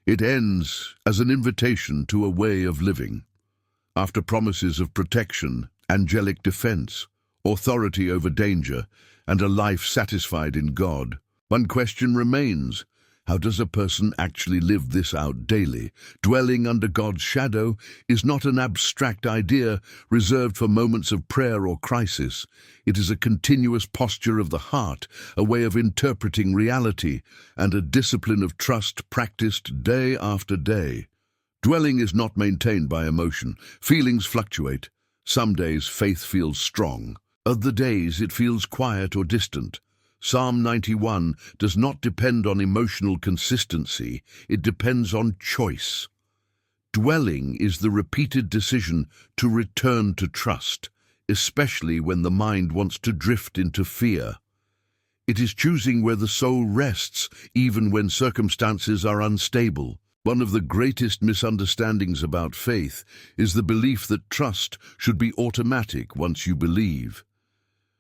It ends as an invitation to a way of living. After promises of protection, angelic defense, authority over danger, and a life satisfied in God, one question remains. How does a person actually live this out daily? Dwelling under God's shadow is not an abstract idea reserved for moments of prayer or crisis. It is a continuous posture of the heart, a way of interpreting reality, and a discipline of trust practiced day after day. Dwelling is not maintained by emotion. Feelings fluctuate. Some days faith feels strong. Other days it feels quiet or distant. Psalm 91 does not depend on emotional consistency, it depends on choice. Dwelling is the repeated decision to return to trust, especially when the mind wants to drift into fear. It is choosing where the soul rests, even when circumstances are unstable. One of the greatest misunderstandings about faith is the belief that trust should be automatic once you believe.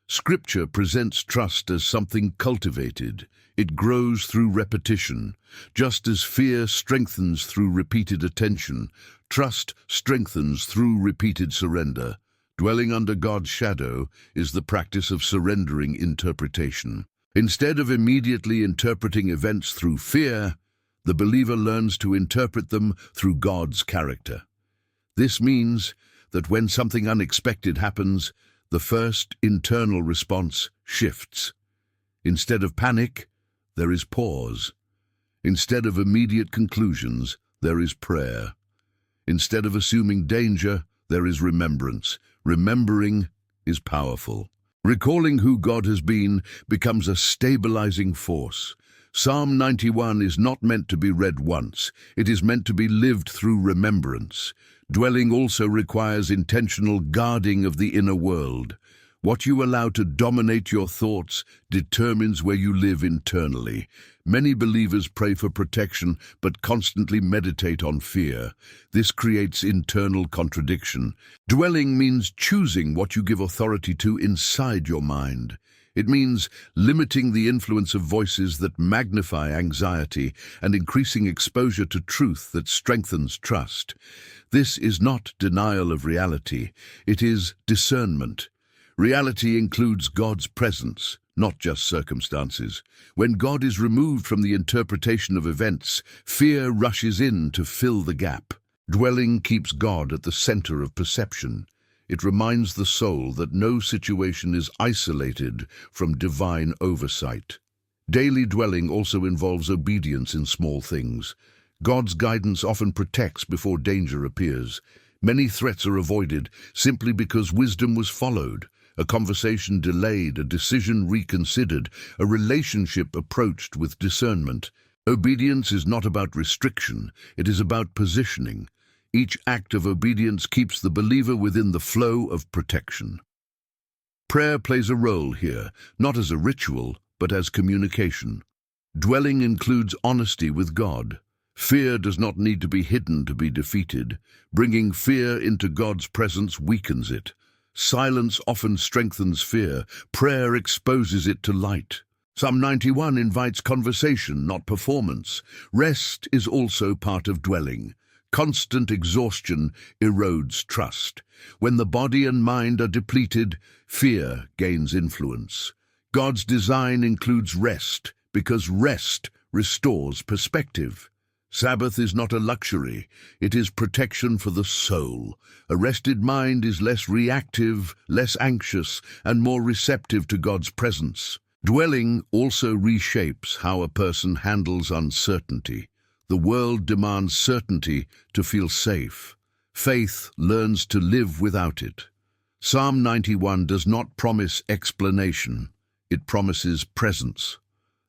Scripture presents trust as something cultivated. It grows through repetition. Just as fear strengthens through repeated attention, trust strengthens through repeated surrender. Dwelling under God's shadow is the practice of surrendering interpretation. Instead of immediately interpreting events through fear, the believer learns to interpret them through God's character. This means that when something unexpected happens, the first internal response shifts. Instead of panic, there is pause. Instead of immediate conclusions, there is prayer. Instead of assuming danger, there is remembrance. Remembering is powerful. Recalling who God has been becomes a stabilizing force. Psalm 91 is not meant to be read once. It is meant to be lived through remembrance. Dwelling also requires intentional guarding of the inner world. What you allow to dominate your thoughts determines where you live internally. Many believers pray for protection but constantly meditate on fear. This creates internal contradiction. Dwelling means choosing what you give authority to inside your mind. It means limiting the influence of voices that magnify anxiety and increasing exposure to truth that strengthens trust. This is not denial of reality, it is discernment. Reality includes God's presence, not just circumstances. When God is removed from the interpretation of events, fear rushes in to fill the gap. Dwelling keeps God at the center of perception. It reminds the soul that no situation is isolated from divine oversight. Daily dwelling also involves obedience in small things. God's guidance often protects before danger appears. Many threats are avoided simply because wisdom was followed, a conversation delayed, a decision reconsidered, a relationship approached with discernment. Obedience is not about restriction, it is about positioning. Each act of obedience keeps the believer within the flow of protection. Prayer plays a role here, not as a ritual, but as communication. Dwelling includes honesty with God. Fear does not need to be hidden to be defeated. Bringing fear into God's presence weakens it. Silence often strengthens fear. Prayer exposes it to light. Psalm 91 invites conversation, not performance. Rest is also part of dwelling. Constant exhaustion erodes trust. When the body and mind are depleted, fear gains influence. God's design includes rest, because rest restores perspective. Sabbath is not a luxury, it is protection for the soul. A rested mind is less reactive, less anxious, and more receptive to God's presence. Dwelling also reshapes how a person handles uncertainty. The world demands certainty to feel safe. Faith learns to live without it. Psalm 91 does not promise explanation, it promises presence.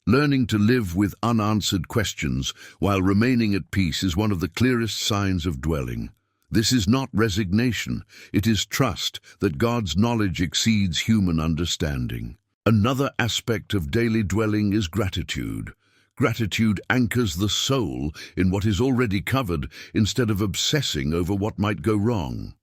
Learning to live with unanswered questions while remaining at peace is one of the clearest signs of dwelling. This is not resignation, it is trust that God's knowledge exceeds human understanding. Another aspect of daily dwelling is gratitude. Gratitude anchors the soul in what is already covered instead of obsessing over what might go wrong.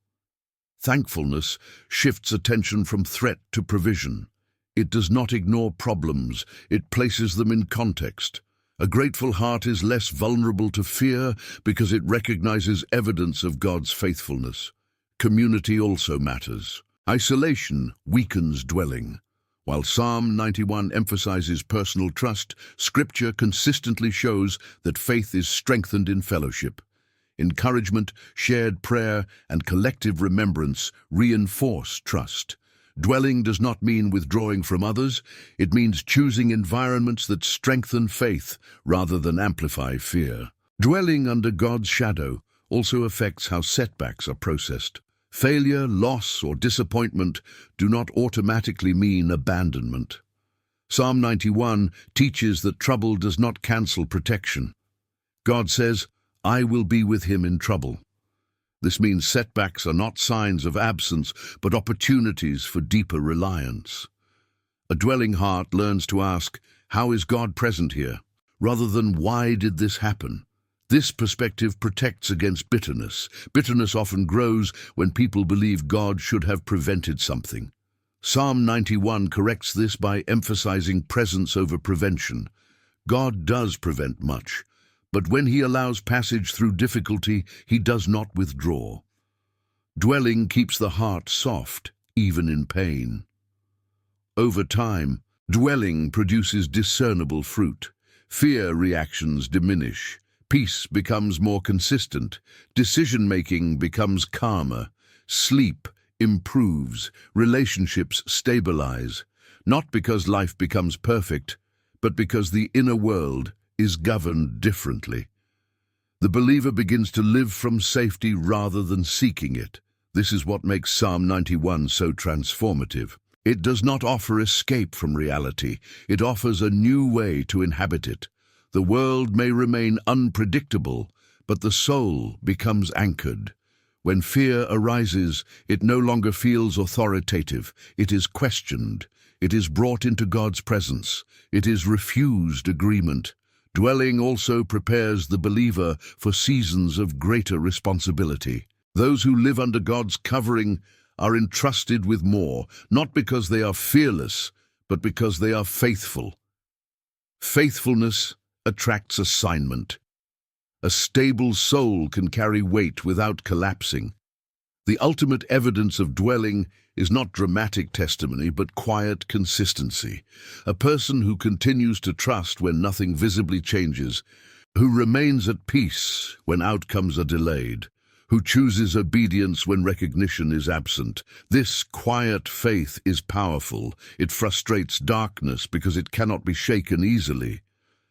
Thankfulness shifts attention from threat to provision. It does not ignore problems, it places them in context. A grateful heart is less vulnerable to fear because it recognizes evidence of God's faithfulness. Community also matters. Isolation weakens dwelling. While Psalm 91 emphasizes personal trust, Scripture consistently shows that faith is strengthened in fellowship. Encouragement, shared prayer, and collective remembrance reinforce trust. Dwelling does not mean withdrawing from others, it means choosing environments that strengthen faith rather than amplify fear. Dwelling under God's shadow also affects how setbacks are processed. Failure, loss, or disappointment do not automatically mean abandonment. Psalm 91 teaches that trouble does not cancel protection. God says, "I will be with him in trouble." This means setbacks are not signs of absence, but opportunities for deeper reliance. A dwelling heart learns to ask, "How is God present here?" rather than "Why did this happen?" This perspective protects against bitterness. Bitterness often grows when people believe God should have prevented something. Psalm 91 corrects this by emphasizing presence over prevention. God does prevent much, but when he allows passage through difficulty, he does not withdraw. Dwelling keeps the heart soft, even in pain. Over time, dwelling produces discernible fruit. Fear reactions diminish. Peace becomes more consistent. Decision-making becomes calmer. Sleep improves. Relationships stabilize. Not because life becomes perfect, but because the inner world is governed differently. The believer begins to live from safety rather than seeking it. This is what makes Psalm 91 so transformative. It does not offer escape from reality. It offers a new way to inhabit it. The world may remain unpredictable, but the soul becomes anchored. When fear arises, it no longer feels authoritative. It is questioned. It is brought into God's presence. It is refused agreement. Dwelling also prepares the believer for seasons of greater responsibility. Those who live under God's covering are entrusted with more, not because they are fearless, but because they are faithful. Faithfulness attracts assignment. A stable soul can carry weight without collapsing. The ultimate evidence of dwelling is not dramatic testimony, but quiet consistency. A person who continues to trust when nothing visibly changes, who remains at peace when outcomes are delayed, who chooses obedience when recognition is absent. This quiet faith is powerful. It frustrates darkness because it cannot be shaken easily.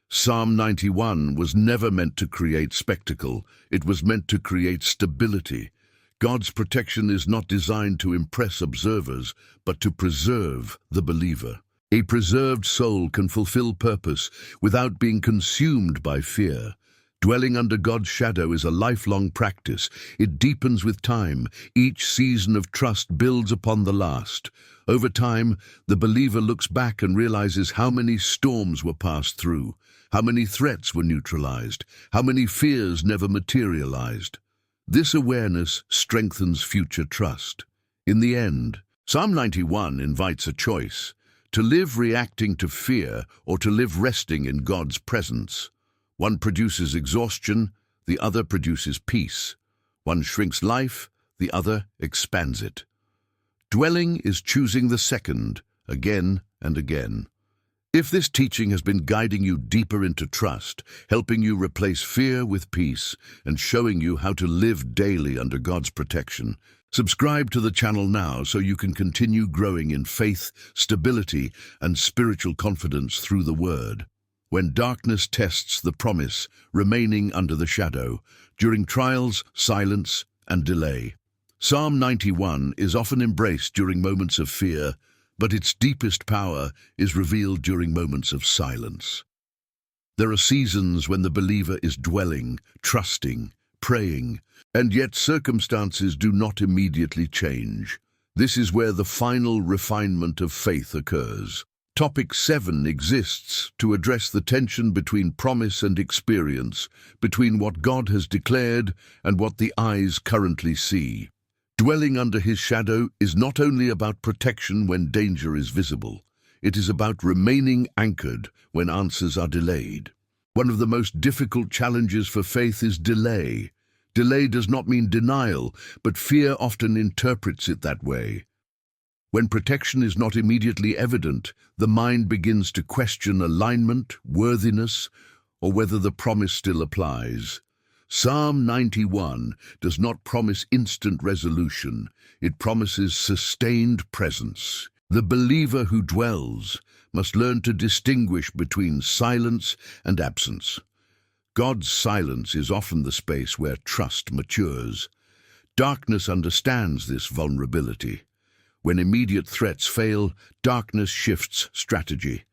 Psalm 91 was never meant to create spectacle. It was meant to create stability. God's protection is not designed to impress observers, but to preserve the believer. A preserved soul can fulfill purpose without being consumed by fear. Dwelling under God's shadow is a lifelong practice. It deepens with time. Each season of trust builds upon the last. Over time, the believer looks back and realizes how many storms were passed through, how many threats were neutralized, how many fears never materialized. This awareness strengthens future trust. In the end, Psalm 91 invites a choice: to live reacting to fear or to live resting in God's presence. One produces exhaustion, the other produces peace. One shrinks life, the other expands it. Dwelling is choosing the second, again and again. If this teaching has been guiding you deeper into trust, helping you replace fear with peace, and showing you how to live daily under God's protection, subscribe to the channel now so you can continue growing in faith, stability, and spiritual confidence through the Word. When darkness tests the promise, remaining under the shadow, during trials, silence, and delay. Psalm 91 is often embraced during moments of fear, but its deepest power is revealed during moments of silence. There are seasons when the believer is dwelling, trusting, praying, and yet circumstances do not immediately change. This is where the final refinement of faith occurs. Topic 7 exists to address the tension between promise and experience, between what God has declared and what the eyes currently see. Dwelling under his shadow is not only about protection when danger is visible, it is about remaining anchored when answers are delayed. One of the most difficult challenges for faith is delay. Delay does not mean denial, but fear often interprets it that way. When protection is not immediately evident, the mind begins to question alignment, worthiness, or whether the promise still applies. Psalm 91 does not promise instant resolution. It promises sustained presence. The believer who dwells must learn to distinguish between silence and absence. God's silence is often the space where trust matures. Darkness understands this vulnerability. When immediate threats fail, darkness shifts strategy.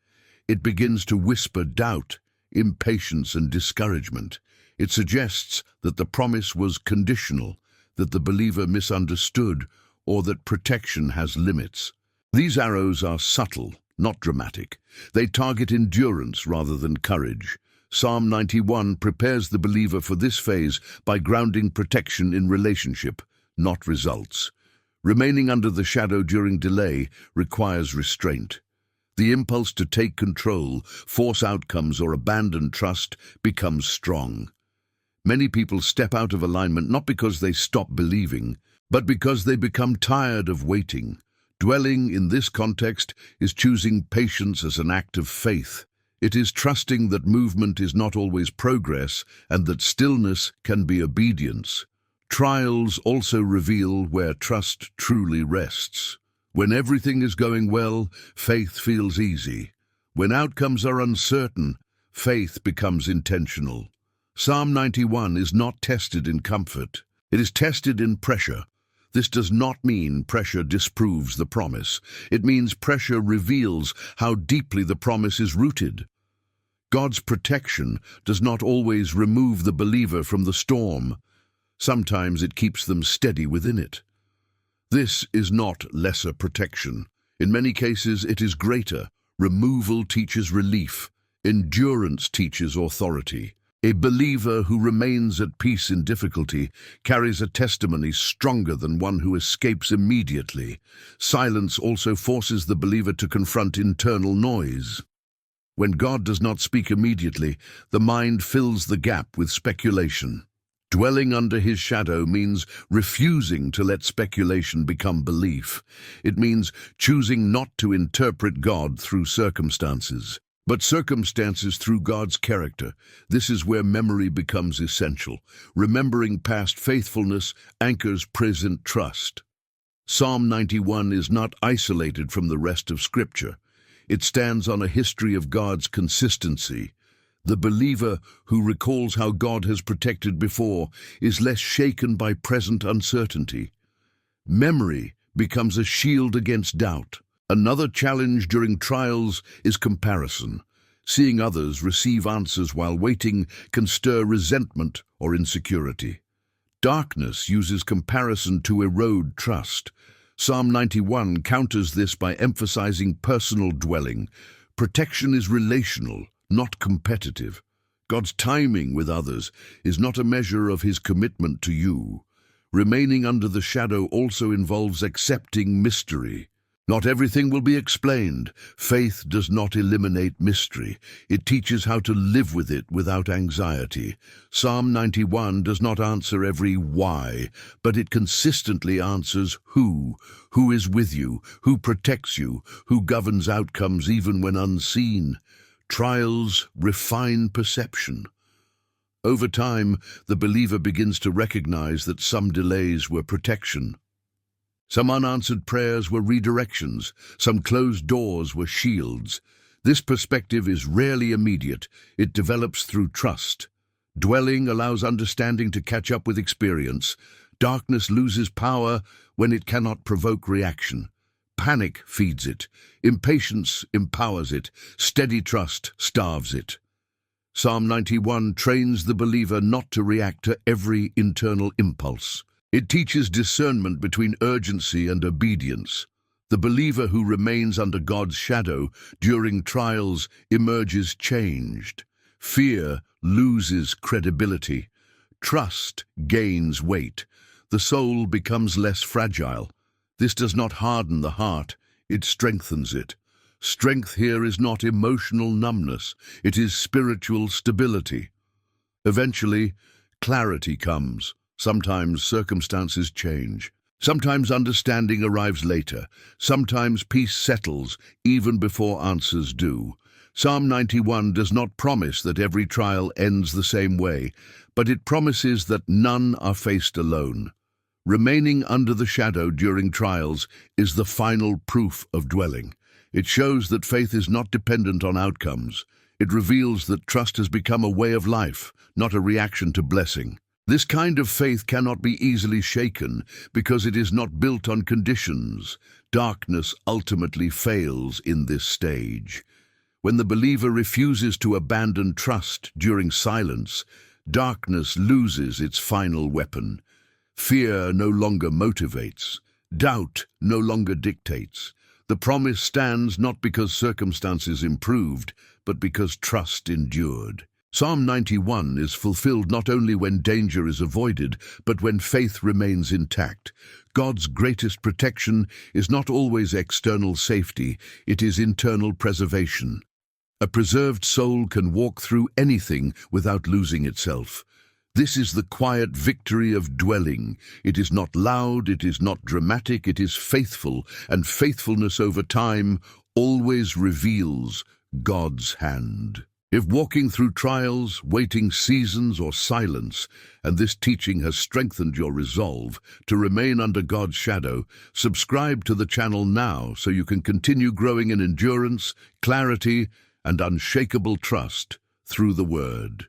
It begins to whisper doubt, impatience, and discouragement. It suggests that the promise was conditional, that the believer misunderstood, or that protection has limits. These arrows are subtle, not dramatic. They target endurance rather than courage. Psalm 91 prepares the believer for this phase by grounding protection in relationship, not results. Remaining under the shadow during delay requires restraint. The impulse to take control, force outcomes, or abandon trust becomes strong. Many people step out of alignment not because they stop believing, but because they become tired of waiting. Dwelling in this context is choosing patience as an act of faith. It is trusting that movement is not always progress and that stillness can be obedience. Trials also reveal where trust truly rests. When everything is going well, faith feels easy. When outcomes are uncertain, faith becomes intentional. Psalm 91 is not tested in comfort. It is tested in pressure. This does not mean pressure disproves the promise. It means pressure reveals how deeply the promise is rooted. God's protection does not always remove the believer from the storm. Sometimes it keeps them steady within it. This is not lesser protection. In many cases, it is greater. Removal teaches relief. Endurance teaches authority. A believer who remains at peace in difficulty carries a testimony stronger than one who escapes immediately. Silence also forces the believer to confront internal noise. When God does not speak immediately, the mind fills the gap with speculation. Dwelling under his shadow means refusing to let speculation become belief. It means choosing not to interpret God through circumstances, but circumstances through God's character. This is where memory becomes essential. Remembering past faithfulness anchors present trust. Psalm 91 is not isolated from the rest of Scripture. It stands on a history of God's consistency. The believer who recalls how God has protected before is less shaken by present uncertainty. Memory becomes a shield against doubt. Another challenge during trials is comparison. Seeing others receive answers while waiting can stir resentment or insecurity. Darkness uses comparison to erode trust. Psalm 91 counters this by emphasizing personal dwelling. Protection is relational, not competitive. God's timing with others is not a measure of his commitment to you. Remaining under the shadow also involves accepting mystery. Not everything will be explained. Faith does not eliminate mystery. It teaches how to live with it without anxiety. Psalm 91 does not answer every why, but it consistently answers who is with you, who protects you, who governs outcomes even when unseen. Trials refine perception. Over time, the believer begins to recognize that some delays were protection. Some unanswered prayers were redirections. Some closed doors were shields. This perspective is rarely immediate. It develops through trust. Dwelling allows understanding to catch up with experience. Darkness loses power when it cannot provoke reaction. Panic feeds it. Impatience empowers it. Steady trust starves it. Psalm 91 trains the believer not to react to every internal impulse. It teaches discernment between urgency and obedience. The believer who remains under God's shadow during trials emerges changed. Fear loses credibility. Trust gains weight. The soul becomes less fragile. This does not harden the heart, it strengthens it. Strength here is not emotional numbness, it is spiritual stability. Eventually, clarity comes. Sometimes circumstances change. Sometimes understanding arrives later. Sometimes peace settles even before answers do. Psalm 91 does not promise that every trial ends the same way, but it promises that none are faced alone. Remaining under the shadow during trials is the final proof of dwelling. It shows that faith is not dependent on outcomes. It reveals that trust has become a way of life, not a reaction to blessing. This kind of faith cannot be easily shaken because it is not built on conditions. Darkness ultimately fails in this stage. When the believer refuses to abandon trust during silence, darkness loses its final weapon. Fear no longer motivates. Doubt no longer dictates. The promise stands not because circumstances improved, but because trust endured. Psalm 91 is fulfilled not only when danger is avoided, but when faith remains intact. God's greatest protection is not always external safety, it is internal preservation. A preserved soul can walk through anything without losing itself. This is the quiet victory of dwelling. It is not loud, it is not dramatic, it is faithful, and faithfulness over time always reveals God's hand. If walking through trials, waiting seasons, or silence, and this teaching has strengthened your resolve to remain under God's shadow, subscribe to the channel now so you can continue growing in endurance, clarity, and unshakable trust through the Word.